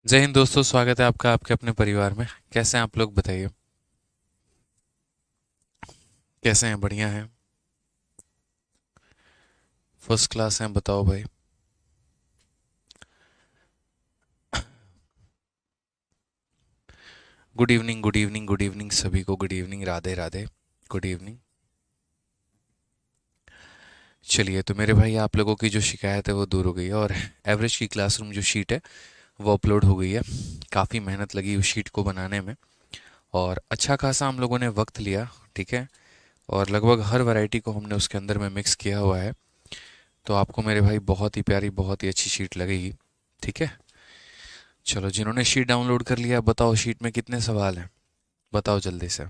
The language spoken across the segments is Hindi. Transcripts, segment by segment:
जय हिंद दोस्तों, स्वागत है आपका आपके अपने परिवार में। कैसे हैं आप लोग, बताइए। कैसे हैं? बढ़िया हैं? फर्स्ट क्लास हैं, बताओ भाई। Good evening, good evening, good evening सभी को। Good evening, Radhe Radhe. Good evening. चलिए, तो मेरे भाई आप लोगों की जो शिकायत है वो दूर हो गई है, और एवरेज की क्लासरूम जो शीट है वो अपलोड हो गई है। काफ़ी मेहनत लगी उस शीट को बनाने में, और अच्छा खासा हम लोगों ने वक्त लिया। ठीक है। और लगभग हर वैरायटी को हमने उसके अंदर में मिक्स किया हुआ है। तो आपको मेरे भाई बहुत ही प्यारी, बहुत ही अच्छी शीट लगेगी। ठीक है। चलो, जिन्होंने शीट डाउनलोड कर लिया, बताओ शीट में कितने सवाल हैं। बताओ जल्दी से।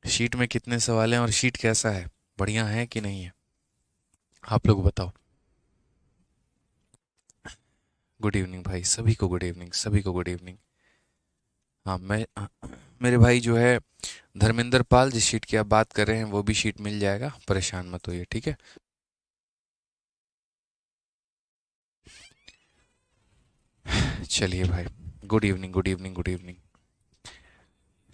शीट में कितने सवाल हैं और शीट कैसा है, बढ़िया है कि नहीं है? आप लोग बताओ। गुड इवनिंग भाई सभी को, गुड इवनिंग सभी को, गुड इवनिंग। हाँ, मेरे भाई जो है धर्मेंद्र पाल, जिस शीट की आप बात कर रहे हैं वो भी शीट मिल जाएगा, परेशान मत होइए। ठीक है। चलिए भाई, good evening, good evening, good evening.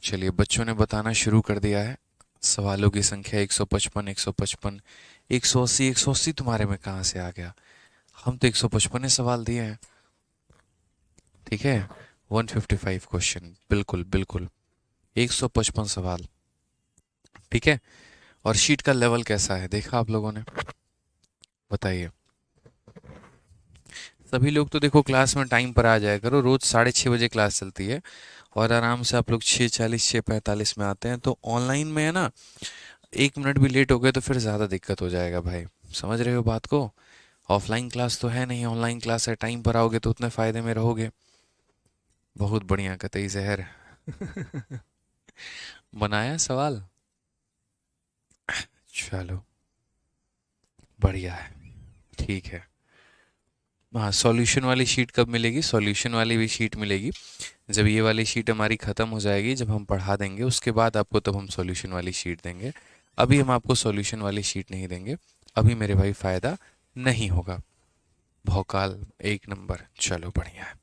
चलिए, बच्चों ने बताना शुरू कर दिया है। सवालों की संख्या 155, 155, 180। 180 तुम्हारे में कहाँ से आ गया? हम तो 155 सवाल दिए हैं। ठीक है। 155 क्वेश्चन, बिल्कुल बिल्कुल। 155 सवाल। ठीक है। और शीट का लेवल कैसा है, देखा आप लोगों ने? बताइए। सभी लोग तो देखो क्लास में टाइम पर आ जाया करो। रोज 6:30 बजे क्लास चलती है, और आराम से आप लोग 6:40, 6:45 में आते हैं। तो ऑनलाइन में है ना, 1 मिनट भी लेट हो गए तो फिर ज़्यादा दिक्कत हो जाएगा भाई। समझ रहे हो बात को? ऑफलाइन क्लास तो है नहीं, ऑनलाइन क्लास है। टाइम पर आओगे तो उतने फ़ायदे में रहोगे। बहुत बढ़िया, कतई जहर। बनाया सवाल। चलो, बढ़िया है। ठीक है। हाँ, सॉल्यूशन वाली शीट कब मिलेगी? सॉल्यूशन वाली भी शीट मिलेगी जब ये वाली शीट हमारी ख़त्म हो जाएगी, जब हम पढ़ा देंगे उसके बाद आपको, तब हम सॉल्यूशन वाली शीट देंगे। अभी हम आपको सॉल्यूशन वाली शीट नहीं देंगे। अभी मेरे भाई फ़ायदा नहीं होगा। भौकाल एक नंबर। चलो, बढ़िया है।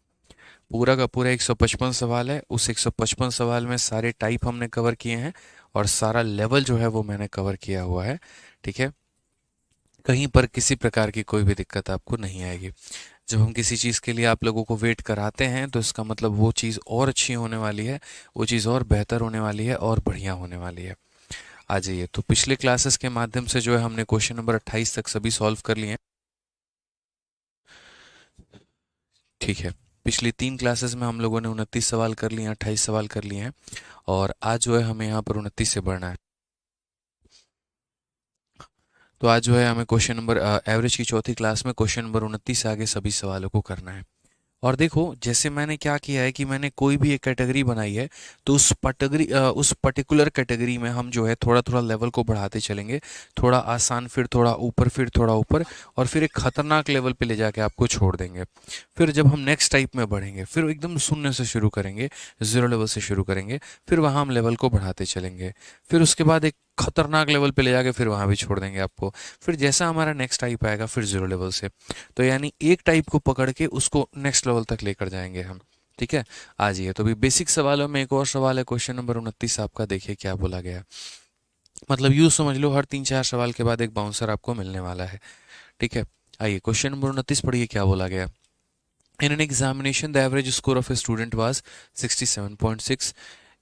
पूरा का पूरा 155 सवाल है। उस 155 सवाल में सारे टाइप हमने कवर किए हैं, और सारा लेवल जो है वो मैंने कवर किया हुआ है। ठीक है। कहीं पर किसी प्रकार की कोई भी दिक्कत आपको नहीं आएगी। जब हम किसी चीज़ के लिए आप लोगों को वेट कराते हैं तो इसका मतलब वो चीज़ और अच्छी होने वाली है, वो चीज़ और बेहतर होने वाली है, और बढ़िया होने वाली है। आ जाइए, तो पिछले क्लासेस के माध्यम से जो है हमने क्वेश्चन नंबर 28 तक सभी सॉल्व कर लिए हैं। ठीक है। पिछली 3 क्लासेस में हम लोगों ने 29 सवाल कर लिए हैं, 28 सवाल कर लिए हैं, और आज जो है हमें यहाँ पर 29 से बढ़ना है। तो आज जो है हमें क्वेश्चन नंबर एवरेज की चौथी क्लास में क्वेश्चन नंबर 29 से आगे सभी सवालों को करना है। और देखो, जैसे मैंने क्या किया है कि मैंने कोई भी एक कैटेगरी बनाई है, तो उस पर्टिकुलर कैटेगरी में हम जो है थोड़ा थोड़ा लेवल को बढ़ाते चलेंगे। थोड़ा आसान, फिर थोड़ा ऊपर, फिर थोड़ा ऊपर, और फिर एक खतरनाक लेवल पे ले जाके आपको छोड़ देंगे। फिर जब हम नेक्स्ट टाइप में बढ़ेंगे, फिर एकदम शून्य से शुरू करेंगे, ज़ीरो लेवल से शुरू करेंगे। फिर वहाँ हम लेवल को बढ़ाते चलेंगे। फिर उसके बाद एक खतरनाक लेवल पे ले जाके फिर वहाँ भी छोड़ देंगे आपको। फिर जैसा हमारा नेक्स्ट टाइप आएगा, फिर ज़ीरो लेवल से। तो यानी एक टाइप को पकड़ के उसको नेक्स्ट लेवल तक लेकर जाएंगे हम। ठीक है। आ जाइए, तो अभी बेसिक सवालों में एक और सवाल है, क्वेश्चन नंबर 29 आपका। देखिए क्या बोला गया। मतलब यूँ समझ लो, हर 3-4 सवाल के बाद एक बाउंसर आपको मिलने वाला है। ठीक है। आइए, क्वेश्चन नंबर 29 पढ़िए क्या बोला गया। In an examination, the average score of a student was 67.6.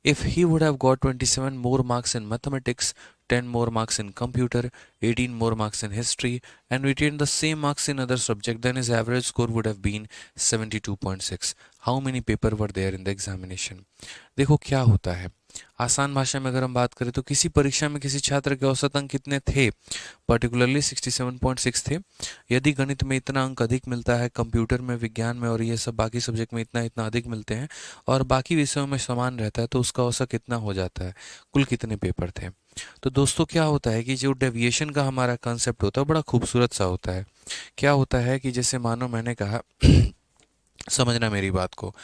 If he would have got 27 more marks in mathematics, 10 more marks in computer, 18 more marks in history, and retained the same marks in other subject, then his average score would have been 72.6. How many paper were there in the examination? देखो क्या होता है। आसान भाषा में अगर हम बात करें तो किसी परीक्षा में किसी छात्र के औसत अंक कितने थे? पर्टिकुलरली 67.6 थे। यदि गणित में इतना अंक अधिक मिलता है, कंप्यूटर में, विज्ञान में और ये सब बाकी सब्जेक्ट में इतना इतना अधिक मिलते हैं, और बाकी विषयों में समान रहता है, तो उसका औसत कितना हो जाता है? कुल कितने पेपर थे? तो दोस्तों क्या होता है कि जो डेविएशन का हमारा कंसेप्ट होता है बड़ा खूबसूरत सा होता है। क्या होता है कि जैसे मानो मैंने कहा, समझना मेरी बात को।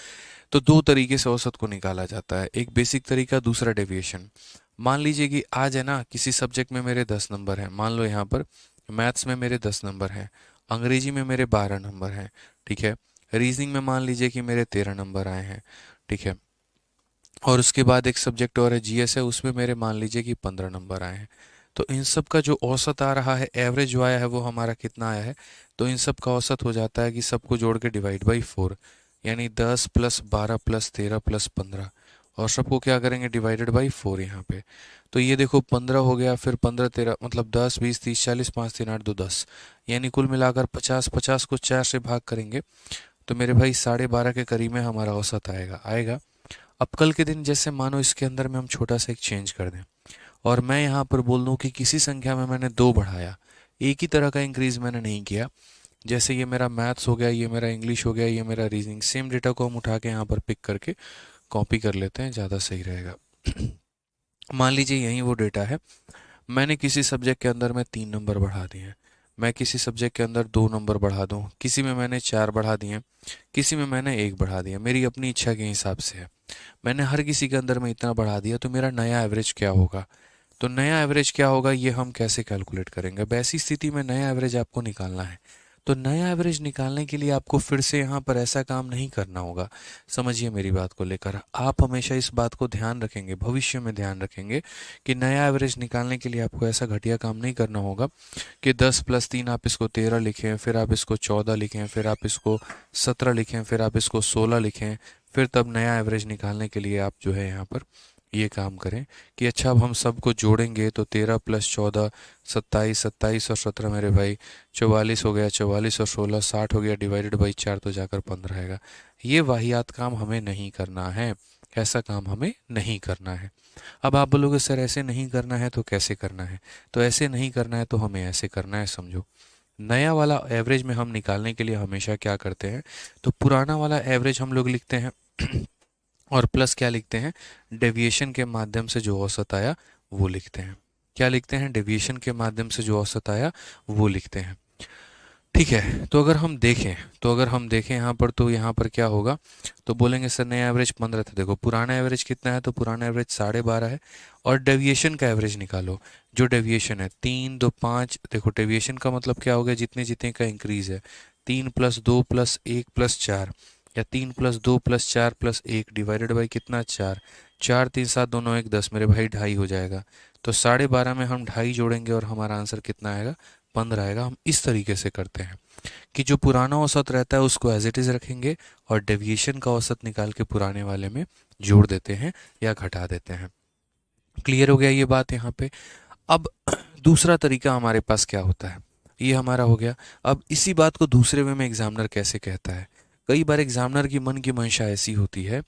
तो दो तरीके से औसत को निकाला जाता है, एक बेसिक तरीका, दूसरा डेविएशन। मान लीजिए कि आज है ना, किसी सब्जेक्ट में मेरे 10 नंबर हैं, मान लो यहाँ पर मैथ्स में मेरे 10 नंबर हैं, अंग्रेजी में मेरे 12 नंबर हैं। ठीक है। रीजनिंग में मान लीजिए कि मेरे 13 नंबर आए हैं, ठीक है। और उसके बाद एक सब्जेक्ट और है जीएस है, उसमें मेरे मान लीजिए कि 15 नंबर आए हैं। तो इन सब का जो औसत आ रहा है, एवरेज जो आया है वो हमारा कितना आया है, तो इन सब का औसत हो जाता है कि सबको जोड़ के डिवाइड बाई 4, यानी 10 प्लस 12 प्लस 13 प्लस 15, और सबको क्या करेंगे डिवाइडेड बाई 4 यहाँ पे। तो ये देखो 15 हो गया, फिर 15 13 मतलब 10 20 30 40 5 3 8 2 10, यानी कुल मिलाकर 50। 50 को 4 से भाग करेंगे तो मेरे भाई 12.5 के करीब में हमारा औसत आएगा। अब कल के दिन जैसे मानो इसके अंदर में हम छोटा सा एक चेंज कर दें, और मैं यहाँ पर बोल दूँ कि किसी संख्या में मैंने 2 बढ़ाया, एक ही तरह का इंक्रीज मैंने नहीं किया। जैसे ये मेरा मैथ्स हो गया, ये मेरा इंग्लिश हो गया, ये मेरा रीजनिंग, सेम डेटा को हम उठा के यहाँ पर पिक करके कॉपी कर लेते हैं, ज़्यादा सही रहेगा। मान लीजिए यही वो डेटा है, मैंने किसी सब्जेक्ट के अंदर में 3 नंबर बढ़ा दिए हैं, मैं किसी सब्जेक्ट के अंदर 2 नंबर बढ़ा दूँ, किसी में मैंने 4 बढ़ा दिए, किसी में मैंने 1 बढ़ा दिया, मेरी अपनी इच्छा के हिसाब से है। मैंने हर किसी के अंदर में इतना बढ़ा दिया, तो मेरा नया एवरेज क्या होगा, तो नया एवरेज क्या होगा ये हम कैसे कैलकुलेट करेंगे। अब ऐसी स्थिति में नया एवरेज आपको निकालना है, तो नया एवरेज निकालने के लिए आपको फिर से यहाँ पर ऐसा काम नहीं करना होगा। समझिए मेरी बात को लेकर, आप हमेशा इस बात को ध्यान रखेंगे, भविष्य में ध्यान रखेंगे कि नया एवरेज निकालने के लिए आपको ऐसा घटिया काम नहीं करना होगा कि 10 प्लस 3 आप इसको 13 लिखें, फिर आप इसको 14 लिखें, फिर आप इसको 17 लिखें, फिर आप इसको 16 लिखें, फिर तब नया एवरेज निकालने के लिए आप जो है यहाँ पर ये काम करें कि अच्छा अब हम सबको जोड़ेंगे तो 13 प्लस 14 27, 27 और 17 मेरे भाई 44 हो गया, 44 और 16 60 हो गया, डिवाइडेड बाई 4 तो जाकर 15 आएगा। ये वाहियात काम हमें नहीं करना है, ऐसा काम हमें नहीं करना है। अब आप बोलोगे सर ऐसे नहीं करना है तो कैसे करना है, तो ऐसे नहीं करना है तो हमें ऐसे करना है, समझो। नया वाला एवरेज में हम निकालने के लिए हमेशा क्या करते हैं, तो पुराना वाला एवरेज हम लोग लिखते हैं और प्लस क्या लिखते हैं, डेविएशन के माध्यम से जो औसत आया वो लिखते हैं। क्या लिखते हैं, डेविएशन के माध्यम से जो औसत आया वो लिखते हैं, ठीक है। तो अगर हम देखें यहाँ पर, तो यहाँ पर क्या होगा, तो बोलेंगे सर नया एवरेज 15 था, देखो पुराना एवरेज कितना है, तो पुराना एवरेज 12.5 है, और डेविएशन का एवरेज निकालो। जो डेविएशन है 3 2 5, देखो डेविएशन का मतलब क्या हो गया, जितने जितने का इंक्रीज है, 3 प्लस 2 प्लस 1 प्लस 4, या 3 plus 2 plus 4 plus 1 divided by कितना 4, 4 3 7 दोनों 1 10, मेरे भाई 2.5 हो जाएगा। तो 12.5 में हम 2.5 जोड़ेंगे और हमारा आंसर कितना आएगा, 15 आएगा। हम इस तरीके से करते हैं कि जो पुराना औसत रहता है उसको एज इट इज़ रखेंगे और डेविएशन का औसत निकाल के पुराने वाले में जोड़ देते हैं या घटा देते हैं। क्लियर हो गया ये बात यहाँ पे। अब दूसरा तरीका हमारे पास क्या होता है, ये हमारा हो गया। अब इसी बात को दूसरे वे में एग्जामिनर कैसे कहता है, कई बार एग्जामिनर की मन की मंशा ऐसी होती है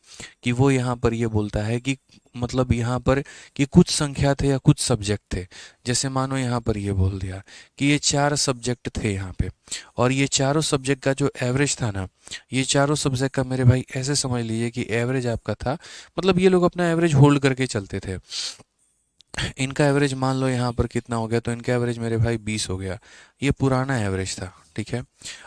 कि वो यहाँ पर ये बोलता है कि मतलब यहाँ पर कि कुछ संख्या थे या कुछ सब्जेक्ट थे, जैसे मानो यहाँ पर ये बोल दिया कि ये 4 सब्जेक्ट थे यहाँ पे, और ये चारों सब्जेक्ट का जो एवरेज था ना, ये चारों सब्जेक्ट का मेरे भाई ऐसे समझ लीजिए कि एवरेज आपका था, मतलब ये लोग अपना एवरेज होल्ड करके चलते थे। इनका एवरेज मान लो यहाँ पर कितना हो गया, तो इनका एवरेज मेरे भाई 20 हो गया, ये पुराना एवरेज था, ठीक है।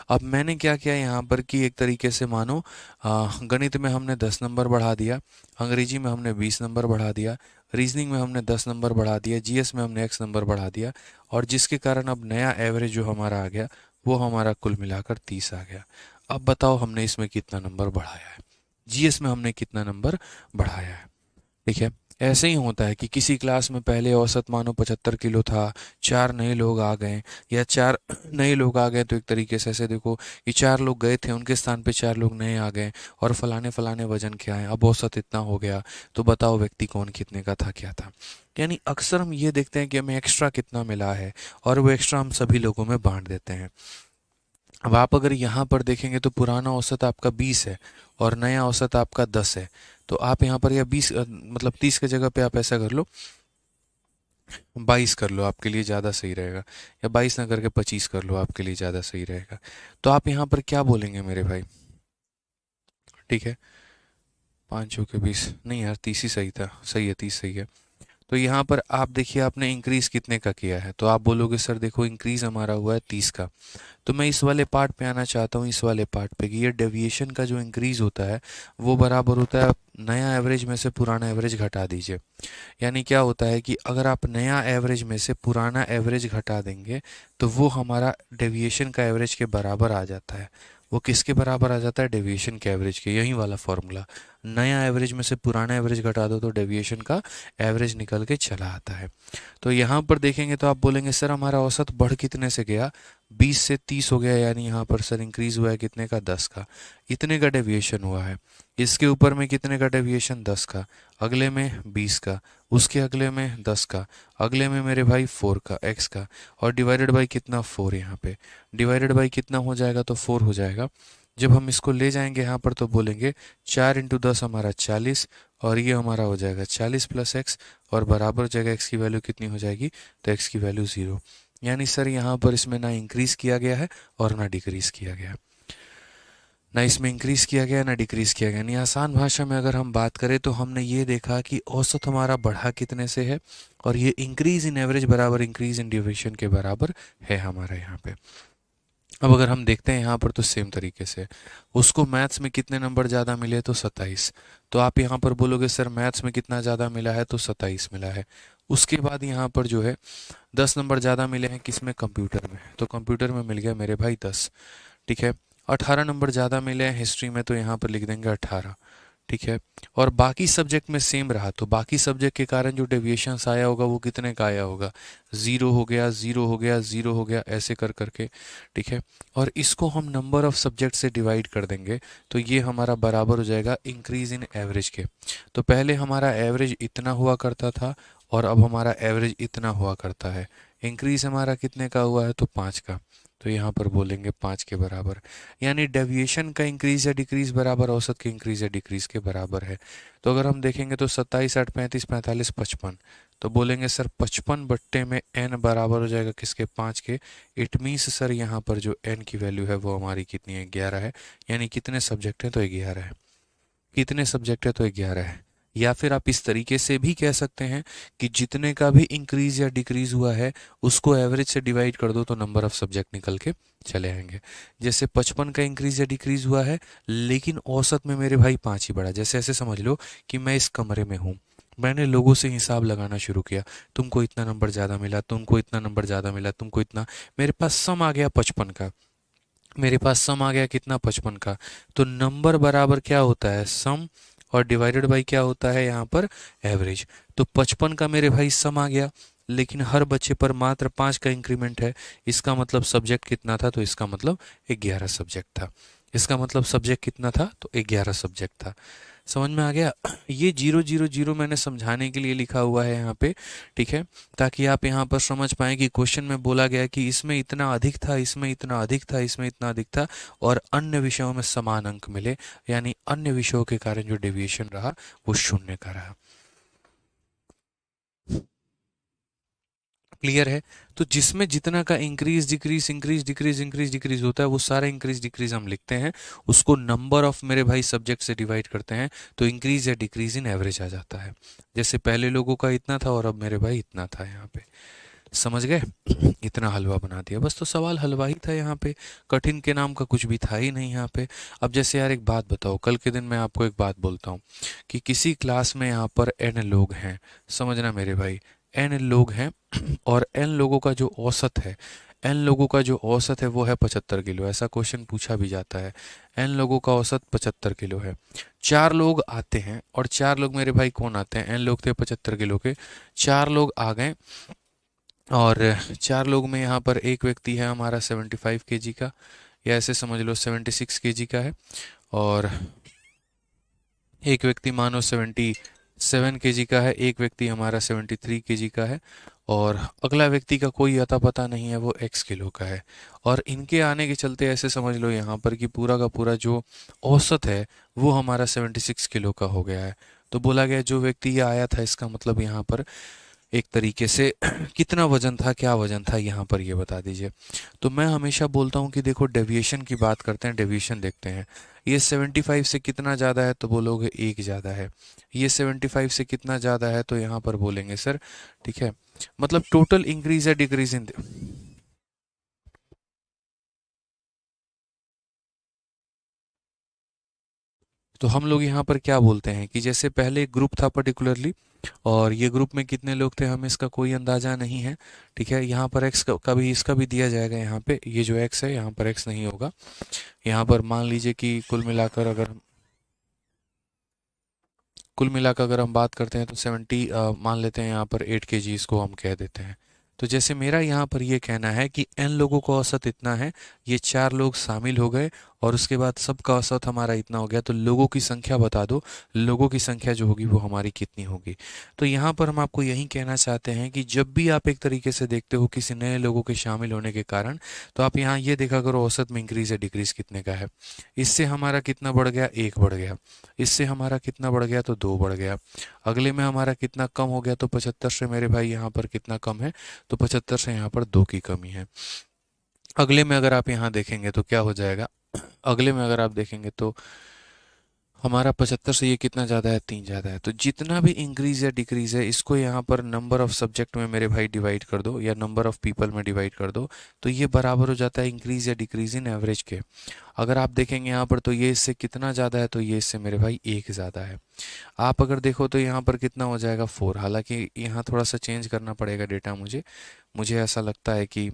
अब मैंने क्या किया यहाँ पर कि एक तरीके से मानो गणित में हमने 10 नंबर बढ़ा दिया, अंग्रेजी में हमने 20 नंबर बढ़ा दिया, रीजनिंग में हमने 10 नंबर बढ़ा दिया, जीएस में हमने x नंबर बढ़ा दिया, और जिसके कारण अब नया एवरेज जो हमारा आ गया वो हमारा कुल मिलाकर 30 आ गया। अब बताओ हमने इसमें कितना नंबर बढ़ाया है, जीएस में हमने कितना नंबर बढ़ाया है, ठीक है। ऐसे ही होता है कि किसी क्लास में पहले औसत मानो 75 किलो था, 4 नए लोग आ गए, या 4 नए लोग आ गए, तो एक तरीके से ऐसे देखो कि 4 लोग गए थे उनके स्थान पे 4 लोग नए आ गए, और फलाने फलाने वजन के आए, अब औसत इतना हो गया, तो बताओ व्यक्ति कौन कितने का था, क्या था। यानी अक्सर हम ये देखते हैं कि हमें एक्स्ट्रा कितना मिला है, और वो एक्स्ट्रा हम सभी लोगों में बांट देते हैं। अब आप अगर यहाँ पर देखेंगे तो पुराना औसत आपका 20 है और नया औसत आपका 10 है, तो आप यहाँ पर या 20 मतलब 30 की जगह पे आप ऐसा कर लो, 22 कर लो, आपके लिए ज़्यादा सही रहेगा, या 22 ना करके 25 कर लो, आपके लिए ज़्यादा सही रहेगा। तो आप यहाँ पर क्या बोलेंगे मेरे भाई, ठीक है, 5 के 20 नहीं यार, 30 ही सही था, सही है, 30 सही है। तो यहाँ पर आप देखिए आपने इंक्रीज कितने का किया है, तो आप बोलोगे सर देखो इंक्रीज हमारा हुआ है 30 का। तो मैं इस वाले पार्ट पे आना चाहता हूँ, इस वाले पार्ट पे, कि ये डेविएशन का जो इंक्रीज होता है वो बराबर होता है नया एवरेज में से पुराना एवरेज घटा दीजिए। यानी क्या होता है कि अगर आप नया एवरेज में से पुराना एवरेज घटा देंगे तो वो हमारा डेविएशन का एवरेज के बराबर आ जाता है। वो किसके बराबर आ जाता है, डेविएशन के एवरेज के। यही वाला फॉर्मूला, नया एवरेज में से पुराना एवरेज घटा दो तो डेविएशन का एवरेज निकल के चला आता है। तो यहाँ पर देखेंगे तो आप बोलेंगे सर हमारा औसत बढ़ कितने से गया, 20 से 30 हो गया, यानी यहाँ पर सर इंक्रीज हुआ है कितने का, 10 का। इतने का डेविएशन हुआ है। इसके ऊपर में कितने का डेविएशन, 10 का। अगले में 20 का, उसके अगले में 10 का, अगले में मेरे भाई 4 का, x का, और डिवाइडेड बाई कितना, 4। यहाँ पे डिवाइडेड बाई कितना हो जाएगा, तो 4 हो जाएगा। जब हम इसको ले जाएंगे यहाँ पर तो बोलेंगे 4 इंटू 10 हमारा 40, और ये हमारा हो जाएगा 40 प्लस एक्स, और बराबर हो जाएगा x की वैल्यू कितनी हो जाएगी, तो x की वैल्यू 0। यानी सर यहाँ पर इसमें ना इंक्रीज किया गया है और ना डिक्रीज किया गया, ना इसमें इंक्रीज किया गया ना डिक्रीज किया गया। यानी आसान भाषा में अगर हम बात करें तो हमने ये देखा कि औसत हमारा बढ़ा कितने से है, और ये इंक्रीज इन एवरेज बराबर इंक्रीज इन ड्यूरेशन के बराबर है हमारा यहाँ पे। अब अगर हम देखते हैं यहाँ पर तो सेम तरीके से उसको मैथ्स में कितने नंबर ज़्यादा मिले, तो 27। तो आप यहाँ पर बोलोगे सर मैथ्स में कितना ज़्यादा मिला है, तो 27 मिला है। उसके बाद यहाँ पर जो है 10 नंबर ज़्यादा मिले हैं किस में, कंप्यूटर में, तो कंप्यूटर में मिल गया मेरे भाई 10। ठीक है। 18 नंबर ज़्यादा मिले हैं हिस्ट्री में, तो यहाँ पर लिख देंगे 18। ठीक है। और बाकी सब्जेक्ट में सेम रहा, तो बाकी सब्जेक्ट के कारण जो डेविएशंस आया होगा वो कितने का आया होगा, 0 हो गया, 0 हो गया, 0 हो गया, ऐसे कर करके। ठीक है। और इसको हम नंबर ऑफ सब्जेक्ट से डिवाइड कर देंगे तो ये हमारा बराबर हो जाएगा इंक्रीज इन एवरेज के। तो पहले हमारा एवरेज इतना हुआ करता था और अब हमारा एवरेज इतना हुआ करता है। इंक्रीज हमारा कितने का हुआ है, तो 5 का। तो यहाँ पर बोलेंगे 5 के बराबर। यानी डेविएशन का इंक्रीज या डिक्रीज बराबर औसत के इंक्रीज या डिक्रीज के बराबर है। तो अगर हम देखेंगे तो 27, 8, 35, 45, 55, तो बोलेंगे सर 55 बट्टे में n बराबर हो जाएगा किसके, 5 के। इट मीन्स सर यहाँ पर जो n की वैल्यू है वो हमारी कितनी है, 11 है। यानी कितने सब्जेक्ट हैं, तो 11 है। कितने सब्जेक्ट है, तो 11 है। या फिर आप इस तरीके से भी कह सकते हैं कि जितने का भी इंक्रीज या डिक्रीज हुआ है उसको एवरेज से डिवाइड कर दो तो नंबर ऑफ सब्जेक्ट निकल के चले आएंगे। जैसे 55 का इंक्रीज या डिक्रीज हुआ है लेकिन औसत में मेरे भाई 5 ही बढ़ा। जैसे ऐसे समझ लो कि मैं इस कमरे में हूँ, मैंने लोगों से हिसाब लगाना शुरू किया, तुमको इतना नंबर ज़्यादा मिला, तुमको इतना नंबर ज़्यादा मिला, तुमको इतना। मेरे पास सम आ गया 55 का, मेरे पास सम आ गया कितना, 55 का। तो नंबर बराबर क्या होता है, सम, और डिवाइडेड बाई क्या होता है यहाँ पर, एवरेज। तो 55 का मेरे भाई सम आ गया, लेकिन हर बच्चे पर मात्र 5 का इंक्रीमेंट है। इसका मतलब सब्जेक्ट कितना था, तो इसका मतलब 11 सब्जेक्ट था। इसका मतलब सब्जेक्ट कितना था, तो 11 सब्जेक्ट था। समझ में आ गया। ये 0 0 0 मैंने समझाने के लिए लिखा हुआ है यहाँ पे। ठीक है। ताकि आप यहाँ पर समझ पाएं कि क्वेश्चन में बोला गया कि इसमें इतना अधिक था, इसमें इतना अधिक था, इसमें इतना अधिक था, और अन्य विषयों में समान अंक मिले। यानी अन्य विषयों के कारण जो डेविएशन रहा वो 0 का रहा। क्लियर है। तो जिसमें जितना का increase decrease increase decrease increase decrease होता है वो सारा इंक्रीज डिक्रीज हम लिखते हैं, उसको नंबर ऑफ मेरे भाई सब्जेक्ट से डिवाइड करते हैं तो इंक्रीज या डिक्रीज इन एवरेज आ जाता है। जैसे पहले लोगों का इतना था और अब मेरे भाई इतना था यहाँ पे। समझ गए। इतना हलवा बना दिया बस, तो सवाल हलवा ही था यहाँ पे, कठिन के नाम का कुछ भी था ही नहीं यहाँ पे। अब जैसे यार एक बात बताओ, कल के दिन मैं आपको एक बात बोलता हूँ कि किसी क्लास में यहाँ पर n लोग हैं, समझना मेरे भाई, n लोग हैं और n लोगों का जो औसत है, n लोगों का जो औसत है वो है 75 किलो। ऐसा क्वेश्चन पूछा भी जाता है, n लोगों का औसत 75 किलो है। 4 लोग आते हैं, और 4 लोग मेरे भाई कौन आते हैं, n लोग थे 75 किलो के, 4 लोग आ गए, और 4 लोग में यहाँ पर एक व्यक्ति है हमारा 75 केजी का, या ऐसे समझ लो 76 केजी का है, और एक व्यक्ति मानो 77 केजी का है, एक व्यक्ति हमारा 73 केजी का है, और अगला व्यक्ति का कोई अता पता नहीं है, वो x किलो का है। और इनके आने के चलते ऐसे समझ लो यहाँ पर कि पूरा का पूरा जो औसत है वो हमारा 76 किलो का हो गया है। तो बोला गया जो व्यक्ति ये आया था इसका मतलब यहाँ पर एक तरीके से कितना वजन था, क्या वजन था, यहाँ पर ये बता दीजिए। तो मैं हमेशा बोलता हूँ कि देखो डेविएशन की बात करते हैं, डेविएशन देखते हैं। ये 75 से कितना ज़्यादा है, तो बोलोगे 1 ज़्यादा है। ये 75 से कितना ज़्यादा है, तो यहाँ पर बोलेंगे सर, ठीक है, मतलब टोटल इंक्रीज या डिक्रीज इन, तो हम लोग यहाँ पर क्या बोलते हैं कि जैसे पहले एक ग्रुप था पर्टिकुलरली, और ये ग्रुप में कितने लोग थे हमें इसका कोई अंदाज़ा नहीं है। ठीक है, यहाँ पर एक्स का भी इसका भी दिया जाएगा। यहाँ पे ये जो एक्स है यहाँ पर एक्स नहीं होगा। यहाँ पर मान लीजिए कि कुल मिलाकर अगर हम बात करते हैं तो 70 मान लेते हैं, यहाँ पर 8 kg इसको हम कह देते हैं। तो जैसे मेरा यहाँ पर ये कहना है कि n लोगों का औसत इतना है, ये 4 लोग शामिल हो गए और उसके बाद सबका औसत हमारा इतना हो गया, तो लोगों की संख्या बता दो, लोगों की संख्या जो होगी वो हमारी कितनी होगी। तो यहाँ पर हम आपको यही कहना चाहते हैं कि जब भी आप एक तरीके से देखते हो किसी नए लोगों के शामिल होने के कारण, तो आप यहाँ ये देखा करो औसत में इंक्रीज या डिक्रीज कितने का है। इससे हमारा कितना बढ़ गया, 1 बढ़ गया। इससे हमारा कितना बढ़ गया, तो 2 बढ़ गया। अगले में हमारा कितना कम हो गया, तो 75 से मेरे भाई यहाँ पर कितना कम है, तो 75 से यहाँ पर 2 की कमी है। अगले में अगर आप यहाँ देखेंगे तो क्या हो जाएगा, अगले में अगर आप देखेंगे तो हमारा 75 से ये कितना ज़्यादा है, 3 ज़्यादा है। तो जितना भी इंक्रीज या डिक्रीज है इसको यहाँ पर नंबर ऑफ सब्जेक्ट में मेरे भाई डिवाइड कर दो या नंबर ऑफ पीपल में डिवाइड कर दो, तो ये बराबर हो जाता है इंक्रीज या डिक्रीज इन एवरेज के। अगर आप देखेंगे यहाँ पर तो ये इससे कितना ज़्यादा है, तो ये इससे मेरे भाई 1 ज़्यादा है। आप अगर देखो तो यहाँ पर कितना हो जाएगा, 4। हालांकि यहाँ थोड़ा सा चेंज करना पड़ेगा डेटा मुझे मुझे ऐसा लगता है कि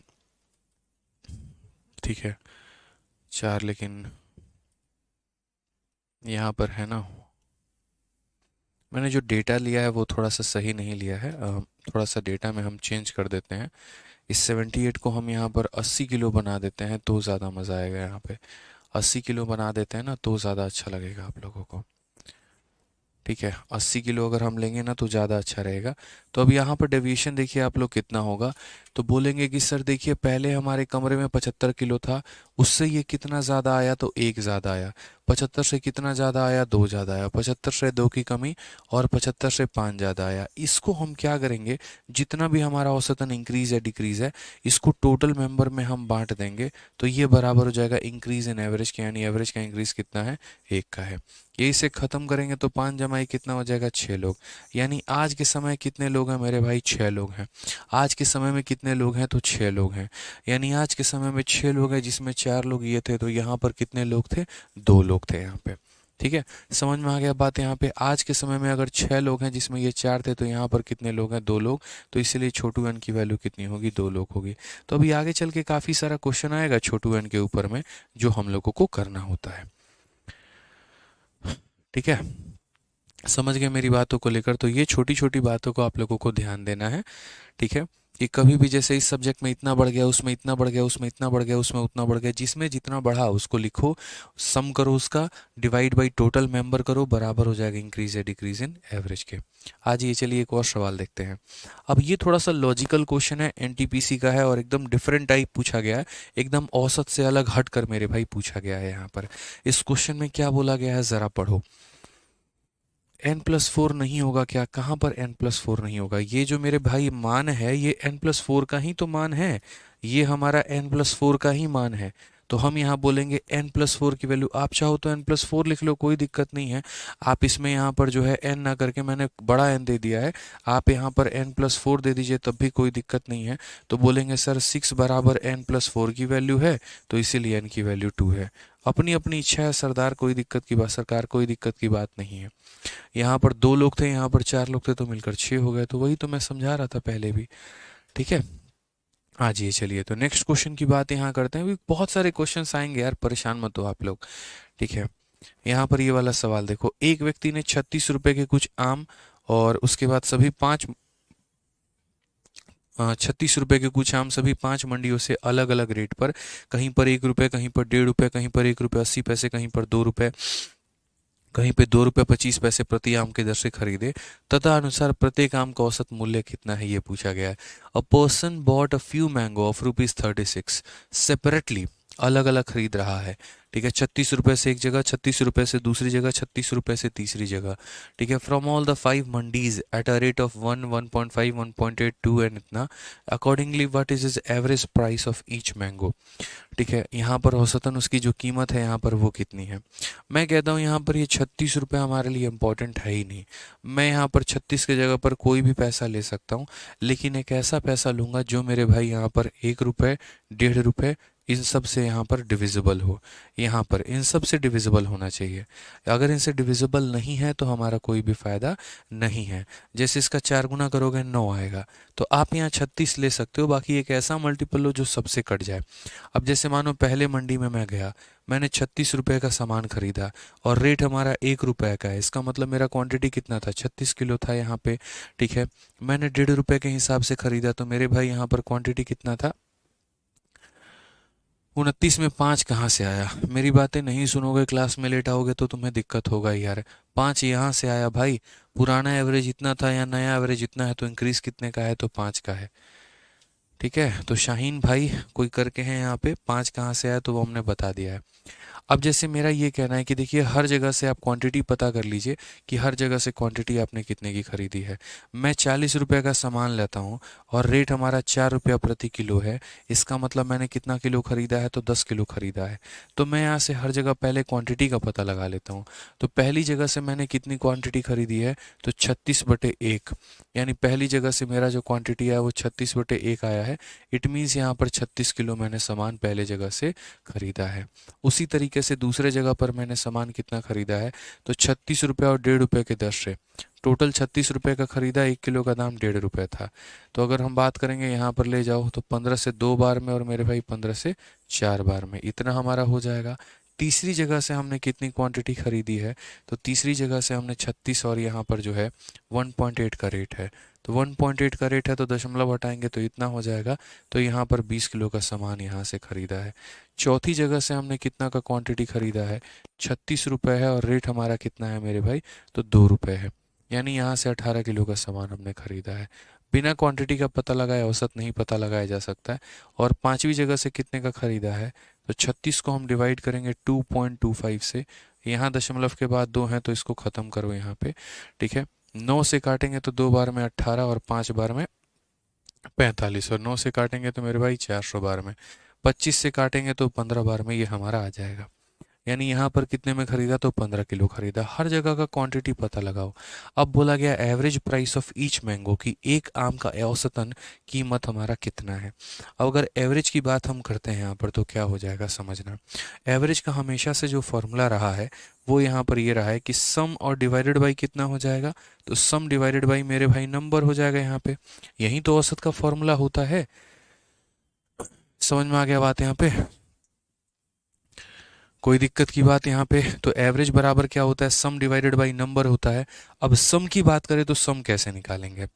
ठीक है 4, लेकिन यहाँ पर है ना, मैंने जो डेटा लिया है वो थोड़ा सा सही नहीं लिया है। थोड़ा सा डेटा में हम चेंज कर देते हैं। इस 78 को हम यहाँ पर 80 किलो बना देते हैं तो ज़्यादा मज़ा आएगा। यहाँ पे 80 किलो बना देते हैं ना तो ज़्यादा अच्छा लगेगा आप लोगों को। ठीक है, 80 किलो अगर हम लेंगे ना तो ज़्यादा अच्छा रहेगा। तो अब यहाँ पर डेविएशन देखिए आप लोग कितना होगा, तो बोलेंगे कि सर देखिए पहले हमारे कमरे में 75 किलो था, उससे ये कितना ज़्यादा आया, तो 1 ज़्यादा आया। 75 से कितना ज़्यादा आया, 2 ज़्यादा आया। 75 से 2 की कमी और 75 से 5 ज़्यादा आया। इसको हम क्या करेंगे, जितना भी हमारा औसतन इंक्रीज या डिक्रीज है इसको टोटल मेंबर में हम बांट देंगे, तो ये बराबर हो जाएगा इंक्रीज इन एवरेज के, यानी एवरेज का इंक्रीज कितना है, 1 का है। ये इसे खत्म करेंगे तो 5 जमा 1 कितना हो जाएगा, 6 लोग। यानी आज के समय कितने लोग हैं मेरे भाई, 6 लोग हैं। आज के समय में कितने लोग हैं, तो 6 लोग हैं। यानी आज के समय में 6 लोग हैं, जिसमें 4 लोग ये थे, तो यहाँ पर कितने लोग थे, 2 लोग थे यहाँ पे। ठीक है, समझ में आ गया बात। यहाँ पे आज के समय में अगर 6 लोग हैं जिसमें ये 4 थे, तो यहाँ पर कितने लोग हैं, 2 लोग। तो इसलिए छोटू एन की वैल्यू कितनी होगी, 2 लोग होगी। तो अभी आगे चल के काफ़ी सारा क्वेश्चन आएगा छोटू एन के ऊपर में, जो हम लोगों को करना होता है। ठीक है, समझ गए मेरी बातों को लेकर। तो ये छोटी छोटी बातों को आप लोगों को ध्यान देना है। ठीक है, कि कभी भी जैसे इस सब्जेक्ट में इतना बढ़ गया, उसमें इतना बढ़ गया, उसमें इतना बढ़ गया, उसमें उतना बढ़ गया, जिसमें जितना बढ़ा उसको लिखो, सम करो उसका, डिवाइड बाई टोटल मेंबर करो, बराबर हो जाएगा इंक्रीज या डिक्रीज इन एवरेज के। आज ये चलिए एक और सवाल देखते हैं। अब ये थोड़ा सा लॉजिकल क्वेश्चन है, एनटीपीसी का है और एकदम डिफरेंट टाइप पूछा गया है, एकदम औसत से अलग हट कर मेरे भाई पूछा गया है। यहाँ पर इस क्वेश्चन में क्या बोला गया है, जरा पढ़ो। n+4 नहीं होगा क्या, कहाँ पर n+4 नहीं होगा, ये जो मेरे भाई मान है ये n+4 का ही तो मान है, ये हमारा n+4 का ही मान है। तो हम यहाँ बोलेंगे n+4 की वैल्यू, आप चाहो तो n+4 लिख लो, कोई दिक्कत नहीं है। आप इसमें यहाँ पर जो है n ना करके मैंने बड़ा n दे दिया है, आप यहाँ पर n+4 दे दीजिए तब भी कोई दिक्कत नहीं है। तो बोलेंगे सर 6 बराबर n+4 की वैल्यू है, तो इसीलिए n की वैल्यू 2 है। अपनी अपनी इच्छा है सरदार, कोई दिक्कत की बात, सरकार कोई दिक्कत की बात नहीं है। यहाँ पर 2 लोग थे, यहाँ पर 4 लोग थे, तो मिलकर 6 हो गए। तो वही तो मैं समझा रहा था पहले भी। ठीक है, आज ये चलिए तो नेक्स्ट क्वेश्चन की बात यहाँ करते हैं। बहुत सारे क्वेश्चंस आएंगे यार, परेशान मत हो आप लोग। ठीक है, यहाँ पर ये वाला सवाल देखो, एक व्यक्ति ने 36 रुपए के कुछ आम और उसके बाद सभी 36 रुपए के कुछ आम सभी 5 मंडियों से अलग अलग रेट पर, कहीं पर 1 रुपए, कहीं पर 1.5 रुपए, कहीं पर 1 रुपये 80 पैसे, कहीं पर 2 रुपए, कहीं पे 2 रुपये 25 पैसे प्रति आम की दर से खरीदे, तथा अनुसार प्रत्येक आम का औसत मूल्य कितना है, ये पूछा गया है। A person bought a few mango of ₹36 separately, अलग अलग खरीद रहा है। ठीक है, 36 रुपए से एक जगह, 36 रुपए से दूसरी जगह, 36 रुपए से तीसरी जगह। ठीक है, from all the 5 mandis at a rate of 1, 1.5, 1.8, 2 and इतना, accordingly what is is average price of each mango. ठीक है, यहाँ पर औसतन उसकी जो कीमत है यहाँ पर वो कितनी है। मैं कहता हूँ यहाँ पर ये 36 रुपये हमारे लिए इम्पोर्टेंट है ही नहीं। मैं यहाँ पर 36 की जगह पर कोई भी पैसा ले सकता हूँ, लेकिन एक ऐसा पैसा लूँगा जो मेरे भाई यहाँ पर 1 रुपये, 1.5 रुपये, इन सब से यहाँ पर डिविजिबल हो, यहाँ पर इन सब से डिविजिबल होना चाहिए। अगर इनसे डिविजिबल नहीं है तो हमारा कोई भी फायदा नहीं है। जैसे इसका 4 गुना करोगे 9 आएगा, तो आप यहाँ 36 ले सकते हो, बाकी एक ऐसा मल्टीपल लो जो सबसे कट जाए। अब जैसे मानो पहले मंडी में मैं गया, मैंने 36 रुपये का सामान खरीदा और रेट हमारा 1 रुपये का है, इसका मतलब मेरा क्वांटिटी कितना था, 36 किलो था यहाँ पे। ठीक है, मैंने 1.5 रुपये के हिसाब से खरीदा, तो मेरे भाई यहाँ पर क्वांटिटी कितना था, 29 में 5 कहाँ से आया। मेरी बातें नहीं सुनोगे, क्लास में लेट आओगे तो तुम्हें दिक्कत होगा यार। 5 यहाँ से आया भाई, पुराना एवरेज इतना था या नया एवरेज इतना है, तो इंक्रीज कितने का है, तो 5 का है। ठीक है, तो शाहीन भाई कोई करके हैं यहाँ पे, 5 कहाँ से आया तो वो हमने बता दिया है। अब जैसे मेरा ये कहना है कि देखिए हर जगह से आप क्वांटिटी पता कर लीजिए कि हर जगह से क्वांटिटी आपने कितने की खरीदी है। मैं 40 रुपये का सामान लेता हूँ और रेट हमारा 4 रुपया प्रति किलो है, इसका मतलब मैंने कितना किलो खरीदा है, तो 10 किलो खरीदा है। तो मैं यहाँ से हर जगह पहले क्वांटिटी का पता लगा लेता हूँ। तो पहली जगह से मैंने कितनी क्वांटिटी खरीदी है, तो 36/1, यानी पहली जगह से मेरा जो क्वांटिटी है वो 36/1 आया है। इट मीन्स यहाँ पर 36 किलो मैंने सामान पहले जगह से खरीदा है। उसी तरीके से दूसरे जगह पर मैंने सामान कितना खरीदा है, तो 36 रुपये और 1.5 रुपये के दर से टोटल 36 रुपये का खरीदा, 1 किलो का दाम 1.5 रुपये था। तो अगर हम बात करेंगे यहाँ पर ले जाओ तो 15 से 2 बार में और मेरे भाई 15 से 4 बार में, इतना हमारा हो जाएगा। तीसरी जगह से हमने कितनी क्वांटिटी खरीदी है, तो तीसरी जगह से हमने 36 और यहाँ पर जो है 1.8 का रेट है, तो 1.8 का रेट है तो दशमलव हटाएंगे तो इतना हो जाएगा। तो यहाँ पर 20 किलो का सामान यहाँ से खरीदा है। चौथी जगह से हमने कितना का क्वांटिटी खरीदा है, 36 रुपये है और रेट हमारा कितना है मेरे भाई, तो 2 रुपये है, यानी यहाँ से 18 किलो का सामान हमने खरीदा है। बिना क्वांटिटी का पता लगाए औसत नहीं पता लगाया जा सकता है। और पांचवी जगह से कितने का खरीदा है, तो 36 को हम डिवाइड करेंगे 2.25 से, यहाँ दशमलव के बाद 2 हैं तो इसको ख़त्म करो यहाँ पे। ठीक है, 9 से काटेंगे तो 2 बार में 18 और 5 बार में 45, और 9 से काटेंगे तो मेरे भाई 400 बार में, 25 से काटेंगे तो 15 बार में ये हमारा आ जाएगा। यानी यहाँ पर कितने में खरीदा, तो 15 किलो खरीदा। हर जगह का क्वांटिटी पता लगाओ। अब बोला गया average price of each mango की, एक आम का औसतन कीमत हमारा कितना है। अब अगर एवरेज की बात हम करते हैं यहाँ पर तो क्या हो जाएगा समझना। एवरेज का हमेशा से जो फॉर्मूला रहा है वो यहाँ पर ये रहा है कि सम और डिवाइडेड बाई कितना हो जाएगा, तो सम डिवाइडेड बाई मेरे भाई नंबर हो जाएगा यहाँ पे। यही तो औसत का फॉर्मूला होता है। समझ में आ गया बात यहाँ पे, कोई दिक्कत की बात यहाँ पे। तो एवरेज बराबर क्या होता है, सम डिवाइडेड बाई नंबर होता है। अब सम की बात करें तो सम कैसे निकालेंगे।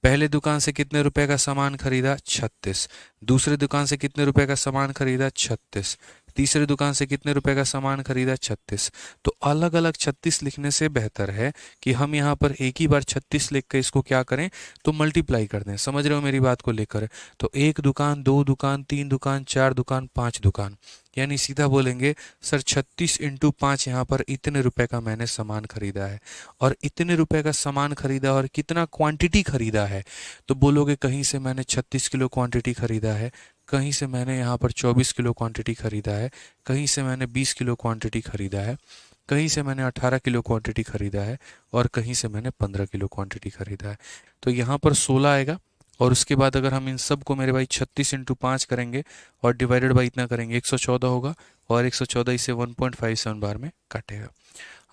पहले दुकान से कितने रुपए का सामान खरीदा, 36। दूसरे दुकान से कितने रुपए का सामान खरीदा, 36। तीसरे दुकान से कितने रुपए का सामान खरीदा, 36। तो अलग अलग 36 लिखने से बेहतर है कि हम यहाँ पर एक ही बार 36 लिख के इसको क्या करें, तो मल्टीप्लाई कर दें। समझ रहे हो मेरी बात को लेकर। तो 1 दुकान, 2 दुकान, 3 दुकान, 4 दुकान, 5 दुकान, यानी सीधा बोलेंगे सर 36 इंटू 5, यहाँ पर इतने रुपए का मैंने सामान खरीदा है। और इतने रुपए का सामान खरीदा और कितना क्वांटिटी खरीदा है, तो बोलोगे कहीं से मैंने 36 किलो क्वांटिटी खरीदा है, कहीं से मैंने यहाँ पर 24 किलो क्वांटिटी खरीदा है, कहीं से मैंने 20 किलो क्वांटिटी खरीदा है, कहीं से मैंने 18 किलो क्वांटिटी खरीदा है, और कहीं से मैंने 15 किलो क्वांटिटी खरीदा है। तो यहाँ पर 16 आएगा। और उसके बाद अगर हम इन सब को मेरे भाई 36 इंटू 5 करेंगे और डिवाइडेड बाई इतना करेंगे, 114 होगा, और 114 इसे 1.57 बार में काटेगा।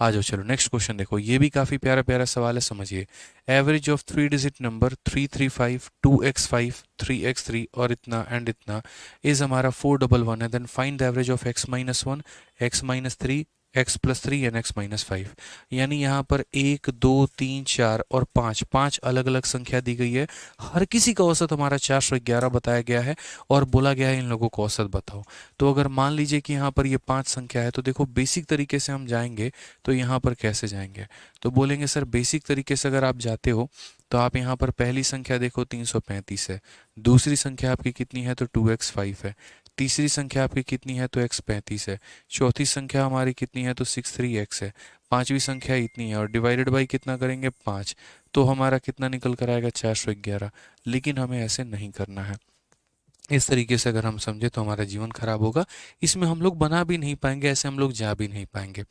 आ जाओ चलो नेक्स्ट क्वेश्चन देखो, ये भी काफ़ी प्यारा प्यारा सवाल है, समझिए। Average of 3 digit number 335, 2x5, 3x3 और इतना एंड इतना इज हमारा 411 है। Then find the average of x-1, x-3, x+3 and x-5। यानी यहाँ पर 1, 2, 3, 4 और 5, 5 अलग अलग संख्या दी गई है। हर किसी का औसत हमारा 411 बताया गया है और बोला गया है इन लोगों को औसत बताओ। तो अगर मान लीजिए कि यहाँ पर ये 5 संख्या है, तो देखो बेसिक तरीके से हम जाएंगे तो यहाँ पर कैसे जाएंगे, तो बोलेंगे सर बेसिक तरीके से अगर आप जाते हो तो आप यहाँ पर पहली संख्या देखो 335 है, दूसरी संख्या आपकी कितनी है, तो 2x5 है, तीसरी संख्या आपकी कितनी है, तो x35 है, चौथी संख्या हमारी कितनी है, तो 63x है, पांचवी संख्या इतनी है, और डिवाइडेड बाई कितना करेंगे 5, तो हमारा कितना निकल कर आएगा 411। लेकिन हमें ऐसे नहीं करना है। इस तरीके से अगर हम समझे तो हमारा जीवन खराब होगा। इसमें हम लोग बना भी नहीं पाएंगे, ऐसे हम लोग जा भी नहीं पाएंगे।